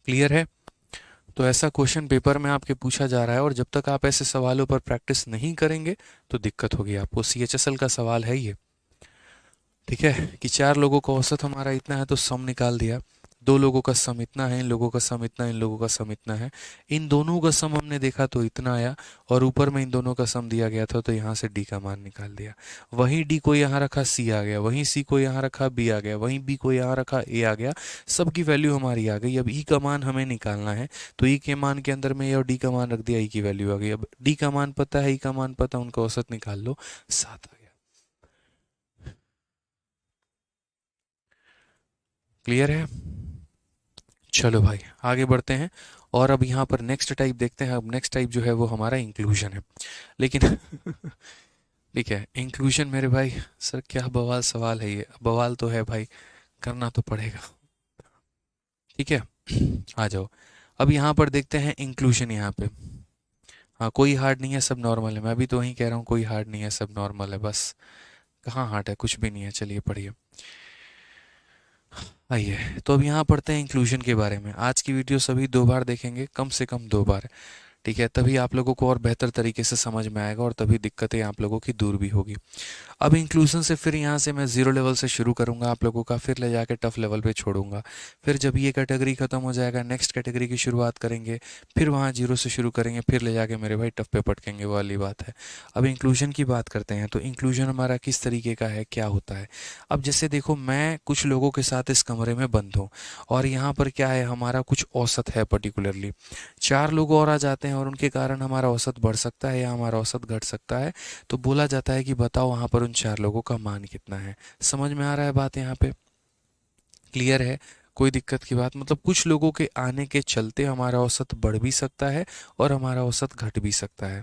क्लियर है। तो ऐसा क्वेश्चन पेपर में आपके पूछा जा रहा है, और जब तक आप ऐसे सवालों पर प्रैक्टिस नहीं करेंगे तो दिक्कत होगी आपको। CHSL का सवाल है ये, ठीक है, कि 4 लोगों का औसत हमारा इतना है तो सम निकाल दिया, 2 लोगों का सम इतना है, इन लोगों का सम इतना, इन लोगों का सम इतना है, इन दोनों का सम हमने देखा तो इतना आया, और ऊपर में इन दोनों का सम दिया गया था तो यहाँ से D का मान निकाल दिया। वहीं D को यहाँ रखा, C आ गया, वहीं C को यहाँ रखा, B आ गया, वहीं B को यहाँ रखा, A आ गया। सबकी वैल्यू हमारी आ गई। अब E का मान हमें निकालना है, तो E के मान के अंदर में और D का मान रख दिया, E की वैल्यू आ गई। अब D का मान पता है, E का मान पता, उनका औसत निकाल लो, 7 आ गया। क्लियर है। चलो भाई आगे बढ़ते हैं, और अब यहाँ पर नेक्स्ट टाइप देखते हैं। अब नेक्स्ट टाइप जो है वो हमारा इंक्लूजन है, लेकिन ठीक है, इंक्लूजन मेरे भाई, सर क्या बवाल सवाल है ये। बवाल तो है भाई, करना तो पड़ेगा, ठीक है। आ जाओ, अब यहाँ पर देखते हैं इंक्लूजन। यहाँ पे हाँ, कोई हार्ड नहीं है, सब नॉर्मल है। मैं भी तो वही कह रहा हूँ, कोई हार्ड नहीं है, सब नॉर्मल है, बस कहाँ हार्ड है, कुछ भी नहीं है। चलिए पढ़िए, आइए। तो अब यहाँ पढ़ते हैं इंक्लूजन के बारे में। आज की वीडियो सभी 2 बार देखेंगे, कम से कम 2 बार, ठीक है, तभी आप लोगों को और बेहतर तरीके से समझ में आएगा, और तभी दिक्कतें आप लोगों की दूर भी होगी। अब इंक्लूजन से फिर यहाँ से मैं 0 लेवल से शुरू करूँगा आप लोगों का, फिर ले जाके टफ लेवल पे छोड़ूंगा। फिर जब ये कैटेगरी खत्म हो जाएगा, नेक्स्ट कैटेगरी की शुरुआत करेंगे, फिर वहाँ 0 से शुरू करेंगे, फिर ले जाके मेरे भाई टफ पे पटकेंगे, वो वाली बात है। अब इंक्लूजन की बात करते हैं, तो इंक्लूजन हमारा किस तरीके का है, क्या होता है। अब जैसे देखो, मैं कुछ लोगों के साथ इस कमरे में बंद हूँ, और यहाँ पर क्या है, हमारा कुछ औसत है पर्टिकुलरली। 4 लोग और आ जाते हैं, और उनके कारण हमारा औसत बढ़ सकता है या हमारा औसत घट सकता है। तो बोला जाता है कि बताओ वहाँ पर उन 4 लोगों का मान कितना है। समझ में आ रहा है बात यहाँ पे, क्लियर है, कोई दिक्कत की बात। मतलब कुछ लोगों के आने के चलते हमारा औसत बढ़ भी सकता है और हमारा औसत घट भी सकता है,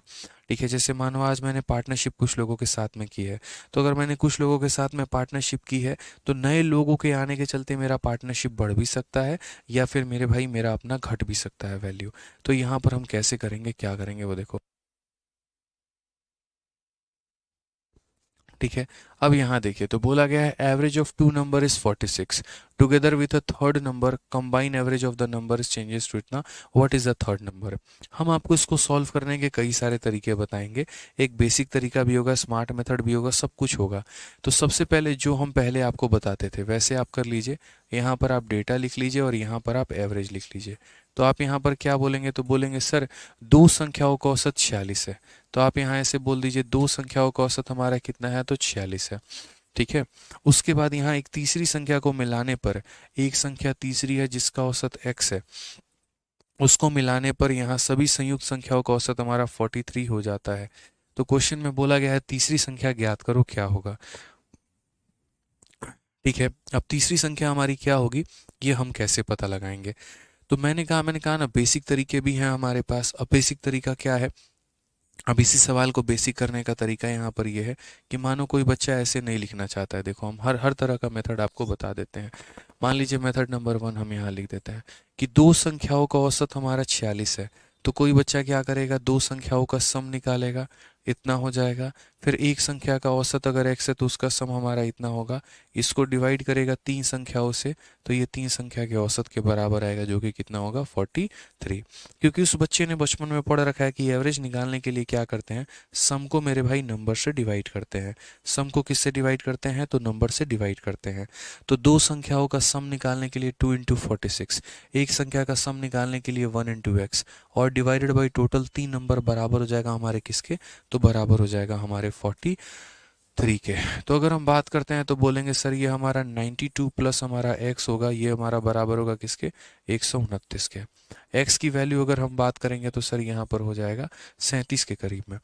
ठीक है। जैसे मानो आज मैंने पार्टनरशिप कुछ लोगों के साथ में की है, तो अगर मैंने कुछ लोगों के साथ में पार्टनरशिप की है, तो नए लोगों के आने के चलते मेरा पार्टनरशिप बढ़ भी सकता है, या फिर मेरे भाई मेरा अपना घट भी सकता है वैल्यू। तो यहाँ पर हम कैसे करेंगे, क्या करेंगे, वो देखो, ठीक है। अब यहाँ देखिए, तो बोला गया है average of 2 number is 46, together with a third number combine average of the number is changes to इतना, what is the third number. हम आपको इसको सॉल्व करने के कई सारे तरीके बताएंगे, एक बेसिक तरीका भी होगा, स्मार्ट मेथड भी होगा, सब कुछ होगा। तो सबसे पहले जो हम पहले आपको बताते थे वैसे आप कर लीजिए। यहाँ पर आप डेटा लिख लीजिए और यहाँ पर आप एवरेज लिख लीजिए। तो आप यहाँ पर क्या बोलेंगे, तो बोलेंगे सर 2 संख्याओं का औसत 46 है, तो आप यहाँ ऐसे बोल दीजिए दो संख्याओं का औसत हमारा कितना है, तो 46 है। ठीक है, उसके बाद यहाँ एक तीसरी संख्या को मिलाने पर, एक संख्या तीसरी है जिसका औसत x है, उसको मिलाने पर यहाँ सभी संयुक्त संख्याओं का औसत हमारा 43 हो जाता है। तो क्वेश्चन में बोला गया है तीसरी संख्या ज्ञात करो, क्या होगा। ठीक है, अब तीसरी संख्या हमारी क्या होगी, ये हम कैसे पता लगाएंगे। तो मैंने कहा ना बेसिक तरीके भी हैं हमारे पास। अब बेसिक तरीका क्या है, अब इसी सवाल को बेसिक करने का तरीका यहाँ पर ये है कि मानो कोई बच्चा ऐसे नहीं लिखना चाहता है, देखो हम हर हर तरह का मेथड आपको बता देते हैं। मान लीजिए मेथड नंबर 1 हम यहाँ लिख देते हैं कि दो संख्याओं का औसत हमारा 46 है। तो कोई बच्चा क्या करेगा, दो संख्याओं का सम निकालेगा, इतना हो जाएगा। फिर एक संख्या का औसत अगर x है तो उसका सम हमारा इतना होगा, इसको डिवाइड करेगा तीन संख्याओं से, तो ये तीन संख्या के औसत के बराबर आएगा, जो कि कितना होगा, 43। क्योंकि उस बच्चे ने बचपन में पढ़ रखा है कि एवरेज निकालने के लिए क्या करते हैं, सम को मेरे भाई नंबर से डिवाइड करते हैं। सम को किससे डिवाइड करते हैं, तो नंबर से डिवाइड करते हैं। तो दो संख्याओं का सम निकालने के लिए 2 × 46, एक संख्या का सम निकालने के लिए 1 × x, और डिवाइडेड बाई टोटल तीन नंबर बराबर हो जाएगा हमारे किसके, तो बराबर हो जाएगा हमारे 43 के। तो अगर हम बात करते हैं तो बोलेंगे सर ये हमारा 92 प्लस हमारा x होगा, ये हमारा बराबर होगा किसके, 129 के। x की वैल्यू अगर हम बात करेंगे तो सर यहाँ पर हो जाएगा 37 के करीब में।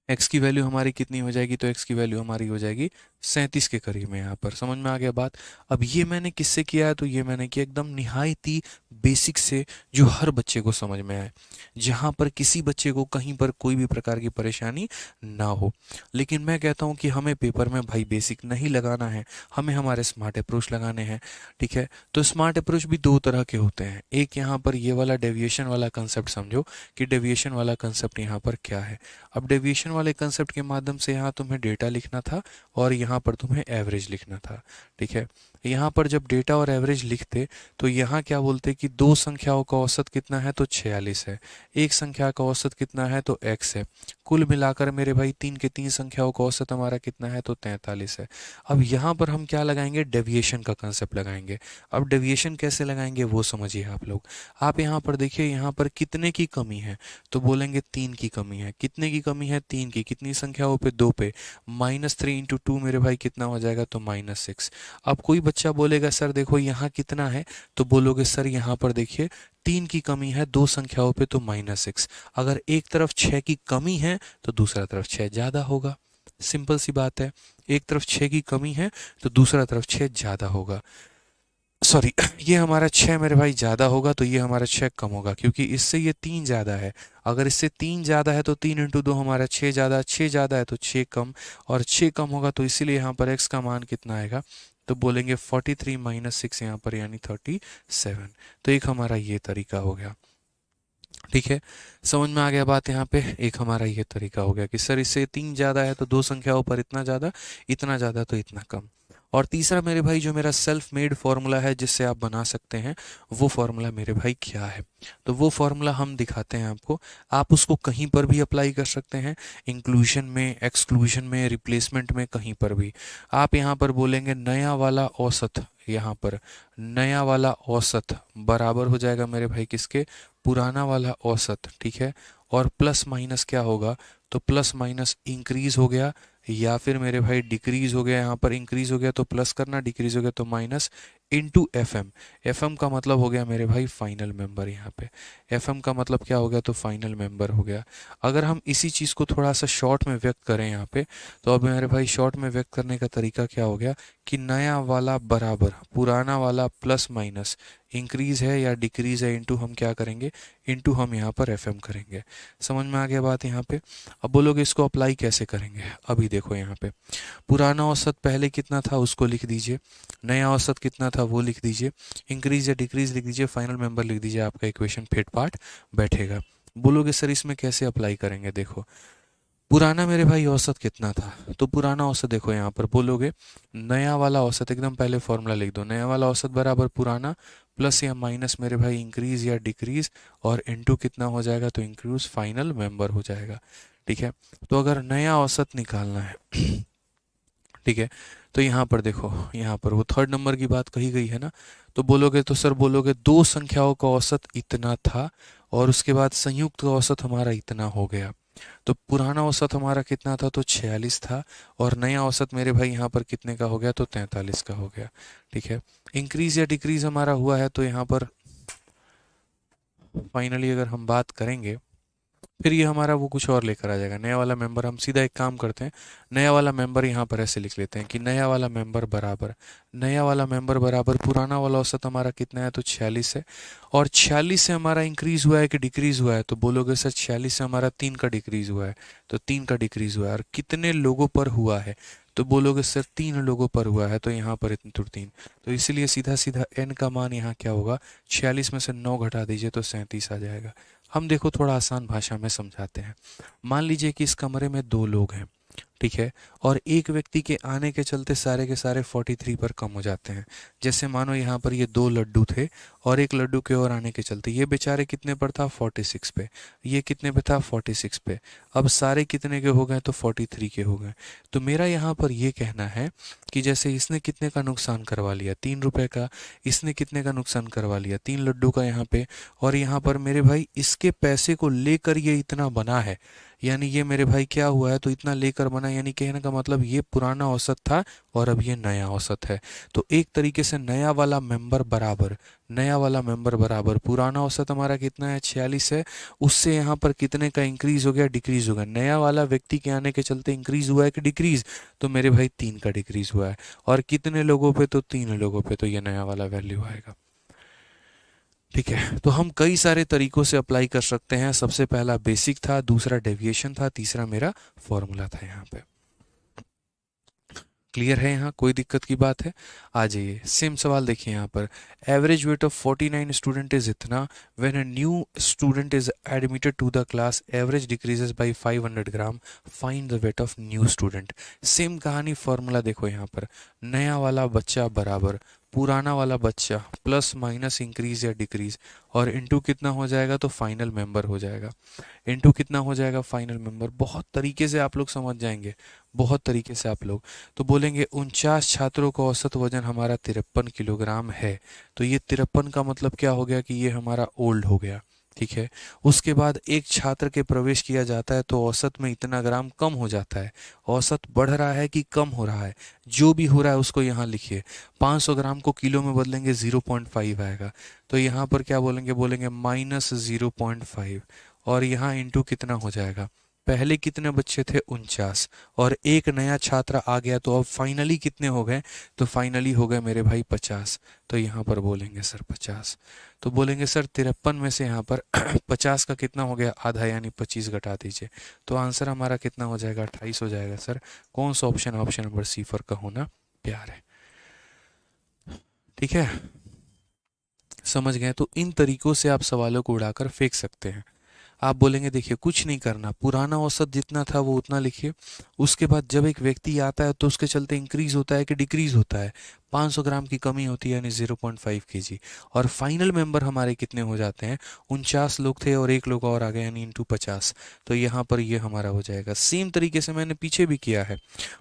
x की वैल्यू हमारी कितनी हो जाएगी, तो x की वैल्यू हमारी हो जाएगी 37 के करीब में। यहाँ पर समझ में आ गया बात। अब ये मैंने किससे किया है, तो ये मैंने किया एकदम निहायती बेसिक से, जो हर बच्चे को समझ में आए, जहाँ पर किसी बच्चे को कहीं पर कोई भी प्रकार की परेशानी ना हो। लेकिन मैं कहता हूँ कि हमें पेपर में भाई बेसिक नहीं लगाना है, हमें हमारे स्मार्ट अप्रोच लगाने हैं। ठीक है, तो स्मार्ट अप्रोच भी दो तरह के होते हैं। एक यहाँ पर ये वाला डेविएशन वाला कंसेप्ट समझो कि डेविएशन वाला कंसेप्ट यहाँ पर क्या है। अब डेविएशन वाले कंसेप्ट के माध्यम से यहाँ तुम्हें डेटा लिखना था और यहाँ पर तुम्हें एवरेज लिखना था। ठीक है, यहाँ पर जब डेटा और एवरेज लिखते तो यहाँ क्या बोलते कि दो संख्याओं का औसत कितना है, तो 46 है, एक संख्या का औसत कितना है, तो x है, कुल मिलाकर मेरे भाई तीन के तीन संख्याओं का औसत हमारा कितना है, तो 43 है। अब यहाँ पर हम क्या लगाएंगे, डेविएशन का कंसेप्ट लगाएंगे। अब डेविएशन कैसे लगाएंगे वो समझिए आप लोग। आप यहाँ पर देखिए, यहाँ पर कितने की कमी है, तो बोलेंगे 3 की कमी है। कितने की कमी है, 3 की। कितनी संख्याओं पे, 2 पे। -3 × 2 मेरे भाई कितना हो जाएगा, तो -6। अब कोई बच्चा बोलेगा सर देखो यहाँ कितना है, तो बोलोगे सर यहाँ पर देखिए 3 की कमी है दो संख्याओं पे, तो -6। अगर एक तरफ 6 की कमी है तो दूसरा तरफ 6 ज्यादा होगा। सिंपल सी बात है, एक तरफ 6 की कमी है तो दूसरा तरफ 6 ज्यादा होगा। सॉरी, ये हमारा 6 मेरे भाई ज़्यादा होगा तो ये हमारा 6 कम होगा, क्योंकि इससे ये 3 ज़्यादा है। अगर इससे 3 ज़्यादा है तो 3 × 2 हमारा 6 ज़्यादा, 6 ज़्यादा है तो 6 कम, और 6 कम होगा तो इसीलिए यहाँ पर x का मान कितना आएगा, तो बोलेंगे 43 - 6 यहाँ पर, यानी 37। तो एक हमारा ये तरीका हो गया। ठीक है, समझ में आ गया बात। यहाँ पे एक हमारा ये तरीका हो गया कि सर इससे 3 ज़्यादा है तो दो संख्याओं पर इतना ज़्यादा तो इतना कम। और तीसरा मेरे भाई जो मेरा सेल्फ मेड फॉर्मूला है जिससे आप बना सकते हैं, वो फॉर्मूला मेरे भाई क्या है, तो वो फॉर्मूला हम दिखाते हैं आपको। आप उसको कहीं पर भी अप्लाई कर सकते हैं, इंक्लूजन में, एक्सक्लूजन में, रिप्लेसमेंट में, कहीं पर भी। आप यहाँ पर बोलेंगे नया वाला औसत, यहाँ पर नया वाला औसत बराबर हो जाएगा मेरे भाई किसके, पुराना वाला औसत। ठीक है, और प्लस माइनस क्या होगा, तो प्लस माइनस इंक्रीज हो गया या फिर मेरे भाई डिक्रीज हो गया। यहाँ पर इंक्रीज हो गया तो प्लस करना, डिक्रीज हो गया तो माइनस, इनटू एफएम। एफएम का मतलब हो गया मेरे भाई फाइनल मेंबर। यहाँ पे एफएम का मतलब क्या हो गया, तो फाइनल मेंबर हो गया। अगर हम इसी चीज़ को थोड़ा सा शॉर्ट में व्यक्त करें यहाँ पे, तो अब मेरे भाई शॉर्ट में व्यक्त करने का तरीका क्या हो गया कि नया वाला बराबर पुराना वाला प्लस माइनस, इंक्रीज है या डिक्रीज है, इनटू हम क्या करेंगे, इनटू हम यहाँ पर एफएम करेंगे। समझ में आ गया बात यहाँ पे। अब बोलोगे इसको अप्लाई कैसे करेंगे, अभी देखो यहाँ पे पुराना औसत पहले कितना था उसको लिख दीजिए, नया औसत कितना था वो लिख दीजिए, इंक्रीज या डिक्रीज लिख दीजिए, फाइनल मेंबर लिख दीजिए, आपका इक्वेशन फिट पार्ट बैठेगा। बोलोगे सर इसमें कैसे अप्लाई करेंगे, देखो पुराना मेरे भाई औसत कितना था, तो पुराना औसत देखो यहाँ पर बोलोगे नया वाला औसत, एकदम पहले फॉर्मूला लिख दो, नया वाला औसत बराबर पुराना प्लस या माइनस मेरे भाई इंक्रीज या डिक्रीज, और इनटू कितना हो जाएगा, तो इंक्रीज फाइनल मेंबर हो जाएगा। ठीक है, तो अगर नया औसत निकालना है ठीक है, तो यहाँ पर देखो, यहाँ पर वो थर्ड नंबर की बात कही गई है ना, तो बोलोगे तो सर बोलोगे दो संख्याओं का औसत इतना था और उसके बाद संयुक्त का औसत हमारा इतना हो गया। तो पुराना औसत हमारा कितना था, तो 46 था, और नया औसत मेरे भाई यहाँ पर कितने का हो गया, तो 43 का हो गया। ठीक है, इंक्रीज या डिक्रीज हमारा हुआ है, तो यहाँ पर फाइनली अगर हम बात करेंगे, फिर ये हमारा वो कुछ और लेकर आ जाएगा। नया वाला मेंबर, हम सीधा एक काम करते हैं, नया वाला मेंबर यहाँ पर ऐसे लिख लेते हैं कि नया वाला मेंबर बराबर, नया वाला मेंबर बराबर पुराना वाला औसत हमारा कितना है, तो 46 है। और 46 से हमारा इंक्रीज हुआ है कि डिक्रीज हुआ है, तो बोलोगे सर 46 से हमारा 3 का डिक्रीज हुआ है, तो 3 का डिक्रीज हुआ है। और कितने लोगों पर हुआ है, तो बोलोगे सर 3 लोगों पर हुआ है, तो यहाँ पर इतने तो 3, तो इसलिए सीधा सीधा n का मान यहाँ क्या होगा, 46 में से 9 घटा दीजिए तो 37 आ जाएगा। हम देखो थोड़ा आसान भाषा में समझाते हैं। मान लीजिए कि इस कमरे में 2 लोग हैं, ठीक है, और एक व्यक्ति के आने के चलते सारे के सारे 43 पर कम हो जाते हैं। जैसे मानो यहाँ पर ये 2 लड्डू थे, और एक लड्डू के और आने के चलते ये बेचारे कितने पर था, 46 पे, ये कितने पे था, 46 पे। अब सारे कितने के हो गए, तो 43 के हो गए। तो मेरा यहाँ पर ये कहना है कि जैसे इसने कितने का नुकसान करवा लिया, 3 रुपए का, इसने कितने का नुकसान करवा लिया, 3 लड्डू का यहाँ पे, और यहाँ पर मेरे भाई इसके पैसे को लेकर ये इतना बना है, यानी ये मेरे भाई क्या हुआ है, तो इतना लेकर बना, यानी कहने का मतलब ये पुराना औसत था और अब ये नया औसत है। तो एक तरीके से नया वाला मेंबर बराबर, नया वाला मेंबर बराबर पुराना औसत हमारा कितना है, 46 है, उससे यहाँ पर कितने का इंक्रीज हो गया, डिक्रीज हो गया। नया वाला व्यक्ति के आने के चलते इंक्रीज हुआ है कि डिक्रीज, तो मेरे भाई 3 का डिक्रीज हुआ है। और कितने लोगों पे, तो 3 लोगों पे, तो ये नया वाला वैल्यू आएगा। ठीक है, तो हम कई सारे तरीकों से अप्लाई कर सकते हैं। सबसे पहला बेसिक था, दूसरा डेविएशन था, तीसरा मेरा फॉर्मूला था। यहाँ पे क्लियर है, यहाँ कोई दिक्कत की बात है? आ जाइए, सेम सवाल देखिए यहाँ पर। Average weight of 49 student is इतना, when a new student is admitted to the class average decreases by 500 gram, find the weight of new student. Same कहानी, फॉर्मूला देखो यहाँ पर, नया वाला बच्चा बराबर पुराना वाला बच्चा प्लस माइनस इंक्रीज या डिक्रीज, और इनटू कितना हो जाएगा, तो फाइनल मेंबर हो जाएगा। इनटू कितना हो जाएगा, फाइनल मेंबर। बहुत तरीके से आप लोग समझ जाएंगे, बहुत तरीके से आप लोग तो बोलेंगे 49 छात्रों का औसत वजन हमारा 53 किलोग्राम है, तो ये 53 का मतलब क्या हो गया कि ये हमारा ओल्ड हो गया। ठीक है, उसके बाद एक छात्र के प्रवेश किया जाता है तो औसत में इतना ग्राम कम हो जाता है। औसत बढ़ रहा है कि कम हो रहा है, जो भी हो रहा है उसको यहाँ लिखिए। 500 ग्राम को किलो में बदलेंगे 0.5 आएगा, तो यहाँ पर क्या बोलेंगे, बोलेंगे -0.5, और यहाँ इंटू कितना हो जाएगा, पहले कितने बच्चे थे, 49, और एक नया छात्र आ गया, तो अब फाइनली कितने हो गए, तो फाइनली हो गए मेरे भाई 50, तो यहाँ पर बोलेंगे सर 50। तो बोलेंगे सर 53 में से यहाँ पर 50 का कितना हो गया, आधा, यानी 25 घटा दीजिए, तो आंसर हमारा कितना हो जाएगा, 28 हो जाएगा। सर कौन सा option, option number C for का होना प्यार है। ठीक है, समझ गए? तो इन तरीकों से आप सवालों को उड़ाकर फेंक सकते हैं। आप बोलेंगे देखिए कुछ नहीं करना, पुराना औसत जितना था वो उतना लिखिए। उसके बाद जब एक व्यक्ति आता है तो उसके चलते इंक्रीज होता है कि डिक्रीज होता है, 500 ग्राम की कमी होती है, यानी 0.5 केजी। और फाइनल मेंबर हमारे कितने हो जाते हैं, 49 लोग थे और एक लोग और आ गए, यानी इंटू 50, तो यहाँ पर ये हमारा हो जाएगा। सेम तरीके से मैंने पीछे भी किया है,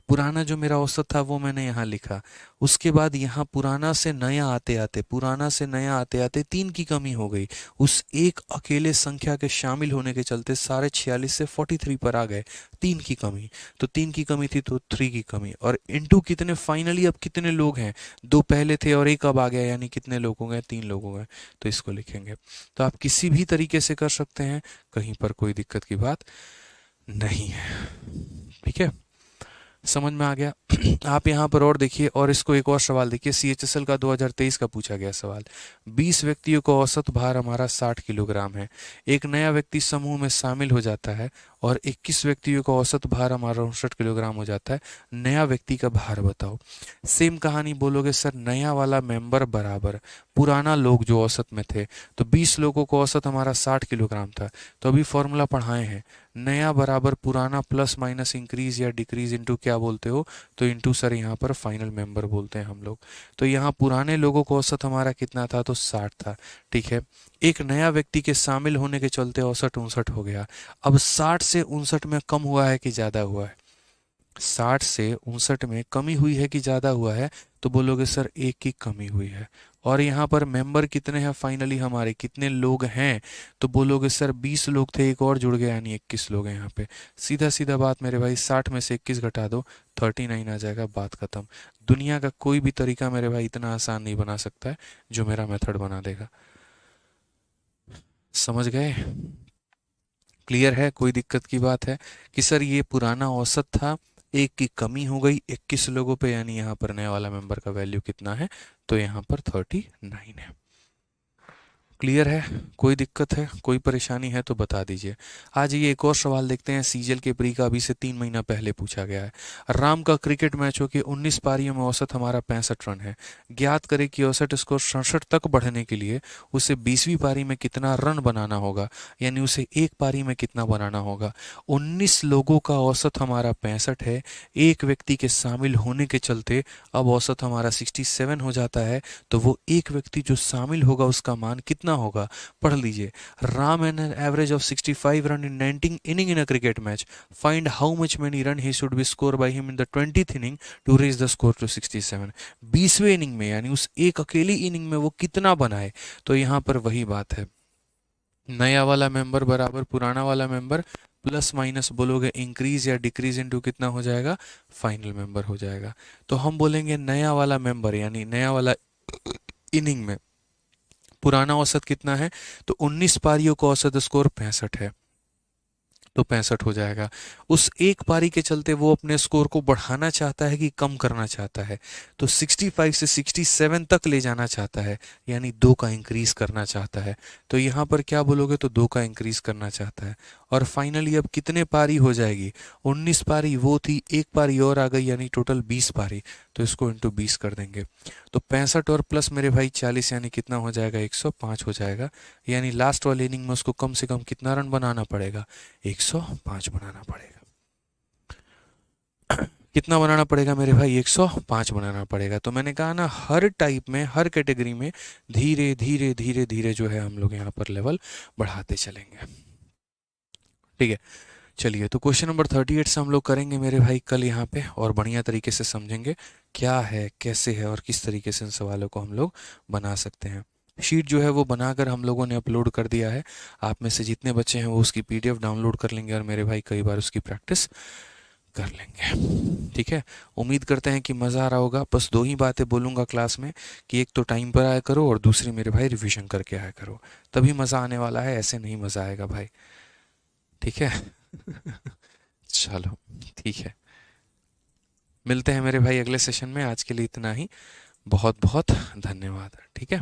पुराना जो मेरा औसत था वो मैंने यहाँ लिखा, उसके बाद यहाँ पुराना से नया आते आते, पुराना से नया आते आते 3 की कमी हो गई, उस एक अकेले संख्या के शामिल होने के चलते सारे 46 से 43 पर आ गए, 3 की कमी, तो 3 की कमी थी तो 3 की कमी, और इनटू कितने, फाइनली अब कितने लोग हैं, 2 पहले थे और एक अब आ गया, यानी कितने लोग हो गए, 3 लोग हो गए, तो इसको लिखेंगे। तो आप किसी भी तरीके से कर सकते हैं, कहीं पर कोई दिक्कत की बात नहीं है। ठीक है, समझ में आ गया? आप यहाँ पर और देखिए, और इसको एक और सवाल देखिए, CHSL का 2023 का पूछा गया सवाल। 20 व्यक्तियों का औसत भार हमारा 60 किलोग्राम है। एक नया व्यक्ति समूह में शामिल हो जाता है और 21 व्यक्तियों का औसत भार हमारा 59 किलोग्राम हो जाता है। नया व्यक्ति का भार बताओ। सेम कहानी बोलोगे सर, नया वाला मेंबर बराबर पुराना लोग जो औसत में थे, तो 20 लोगों का औसत हमारा 60 किलोग्राम था, तो अभी फॉर्मूला पढ़ाए हैं, नया बराबर पुराना प्लस माइनस इंक्रीज या डिक्रीज इनटू क्या बोलते हो, तो इनटू सर यहाँ पर फाइनल मेंबर बोलते हैं हम लोग। तो यहाँ पुराने लोगों का औसत हमारा कितना था, तो 60 था। ठीक है, एक नया व्यक्ति के शामिल होने के चलते औसत 59 हो गया। अब 60 से 59 में कम हुआ है कि ज्यादा हुआ है, 60 से 59 में कमी हुई है कि ज्यादा हुआ है, तो बोलोगे सर 1 की कमी हुई है। और यहाँ पर मेंबर कितने हैं फाइनली, हमारे कितने लोग हैं, तो बोलोगे सर 20 लोग थे, एक और जुड़ गया, यानी 21 लोग हैं यहाँ पे। सीधा सीधा बात मेरे भाई, 60 में से 21 घटा दो, 39 आ जाएगा, बात खत्म। दुनिया का कोई भी तरीका मेरे भाई इतना आसान नहीं बना सकता है जो मेरा मेथड बना देगा। समझ गए? क्लियर है? कोई दिक्कत की बात है कि सर ये पुराना औसत था, एक की कमी हो गई 21 लोगों पे, यानी यहाँ पर नया वाला मेंबर का वैल्यू कितना है, तो यहाँ पर 39 है। क्लियर है? कोई दिक्कत है, कोई परेशानी है तो बता दीजिए। आज ये एक और सवाल देखते हैं, सीजीएल के प्री का अभी से 3 महीना पहले पूछा गया है। राम का क्रिकेट मैचों के 19 पारियों में औसत हमारा 65 रन है। ज्ञात करें कि औसत स्कोर 67 तक बढ़ने के लिए उसे 20वीं पारी में कितना रन बनाना होगा, यानी उसे एक पारी में कितना बनाना होगा। 19 लोगों का औसत हमारा 65 है, एक व्यक्ति के शामिल होने के चलते अब औसत हमारा 67 हो जाता है, तो वो एक व्यक्ति जो शामिल होगा उसका मान कितना होगा, पढ़ लीजिए। Ram an an average of 65 run in 19 inning in a cricket match, find how much many run he should be score by him in the 20th inning to raise the score to 67। 20वें इनिंग में, यानी उस एक अकेली इनिंग में वो कितना बनाए, तो यहाँ पर वही बात है, नया वाला मेंबर बराबर पुराना वाला मेंबर, प्लस माइनस बोलोगे इंक्रीज या डिक्रीज इनटू कितना हो जाएगा, फाइनल मेंबर हो जाएगा। तो हम बोलेंगे नया वाला मेंबर, यानी नया वाला इनिंग में पुराना औसत कितना है, तो 19 पारियों का औसत स्कोर 65 है, तो 65 हो जाएगा। उस एक पारी के चलते वो अपने स्कोर को बढ़ाना चाहता है कि कम करना चाहता है, तो 65 से 67 तक ले जाना चाहता है, यानी 2 का इंक्रीज करना चाहता है। तो यहाँ पर क्या बोलोगे, तो 2 का इंक्रीज करना चाहता है। और फाइनली अब कितने पारी हो जाएगी, 19 पारी वो थी, एक पारी और आ गई, यानी टोटल 20 पारी, तो इसको इंटू 20 कर देंगे, तो 65 और प्लस मेरे भाई 40, यानी कितना हो जाएगा, 105 हो जाएगा। यानी लास्ट वाले इनिंग में उसको कम से कम कितना रन बनाना पड़ेगा, 105 बनाना पड़ेगा। कितना बनाना पड़ेगा मेरे भाई, 105 बनाना पड़ेगा। तो मैंने कहा ना, हर टाइप में, हर कैटेगरी में धीरे धीरे धीरे धीरे जो है हम लोग यहाँ पर लेवल बढ़ाते चलेंगे। ठीक है, चलिए, तो क्वेश्चन नंबर 38 से हम लोग करेंगे मेरे भाई कल यहाँ पे, और बढ़िया तरीके से समझेंगे क्या है, कैसे है, और किस तरीके से इन सवालों को हम लोग बना सकते हैं। शीट जो है वो बनाकर हम लोगों ने अपलोड कर दिया है, आप में से जितने बच्चे हैं वो उसकी पीडीएफ डाउनलोड कर लेंगे, और मेरे भाई कई बार उसकी प्रैक्टिस कर लेंगे। ठीक है, उम्मीद करते हैं कि मज़ा आ रहा होगा। बस 2 ही बातें बोलूँगा क्लास में, कि एक तो टाइम पर आया करो, और दूसरी मेरे भाई रिवीजन करके आया करो, तभी मज़ा आने वाला है, ऐसे नहीं मज़ा आएगा भाई। ठीक है चलो, ठीक है, मिलते हैं मेरे भाई अगले सेशन में। आज के लिए इतना ही, बहुत बहुत धन्यवाद। ठीक है,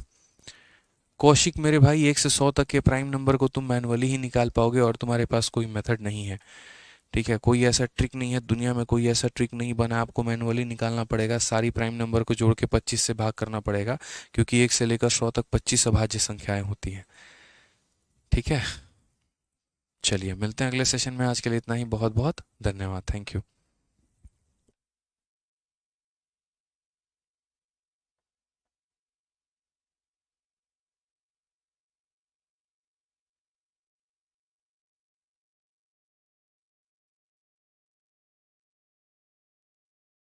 कौशिक मेरे भाई 1 से 100 तक के प्राइम नंबर को तुम मैनुअली ही निकाल पाओगे, और तुम्हारे पास कोई मेथड नहीं है। ठीक है, कोई ऐसा ट्रिक नहीं है दुनिया में, कोई ऐसा ट्रिक नहीं बना, आपको मैनुअली निकालना पड़ेगा। सारी प्राइम नंबर को जोड़ के 25 से भाग करना पड़ेगा, क्योंकि 1 से लेकर 100 तक 25 अभाज्य संख्याएं होती हैं। ठीक है, चलिए मिलते हैं अगले सेशन में। आज के लिए इतना ही, बहुत बहुत धन्यवाद, थैंक यू।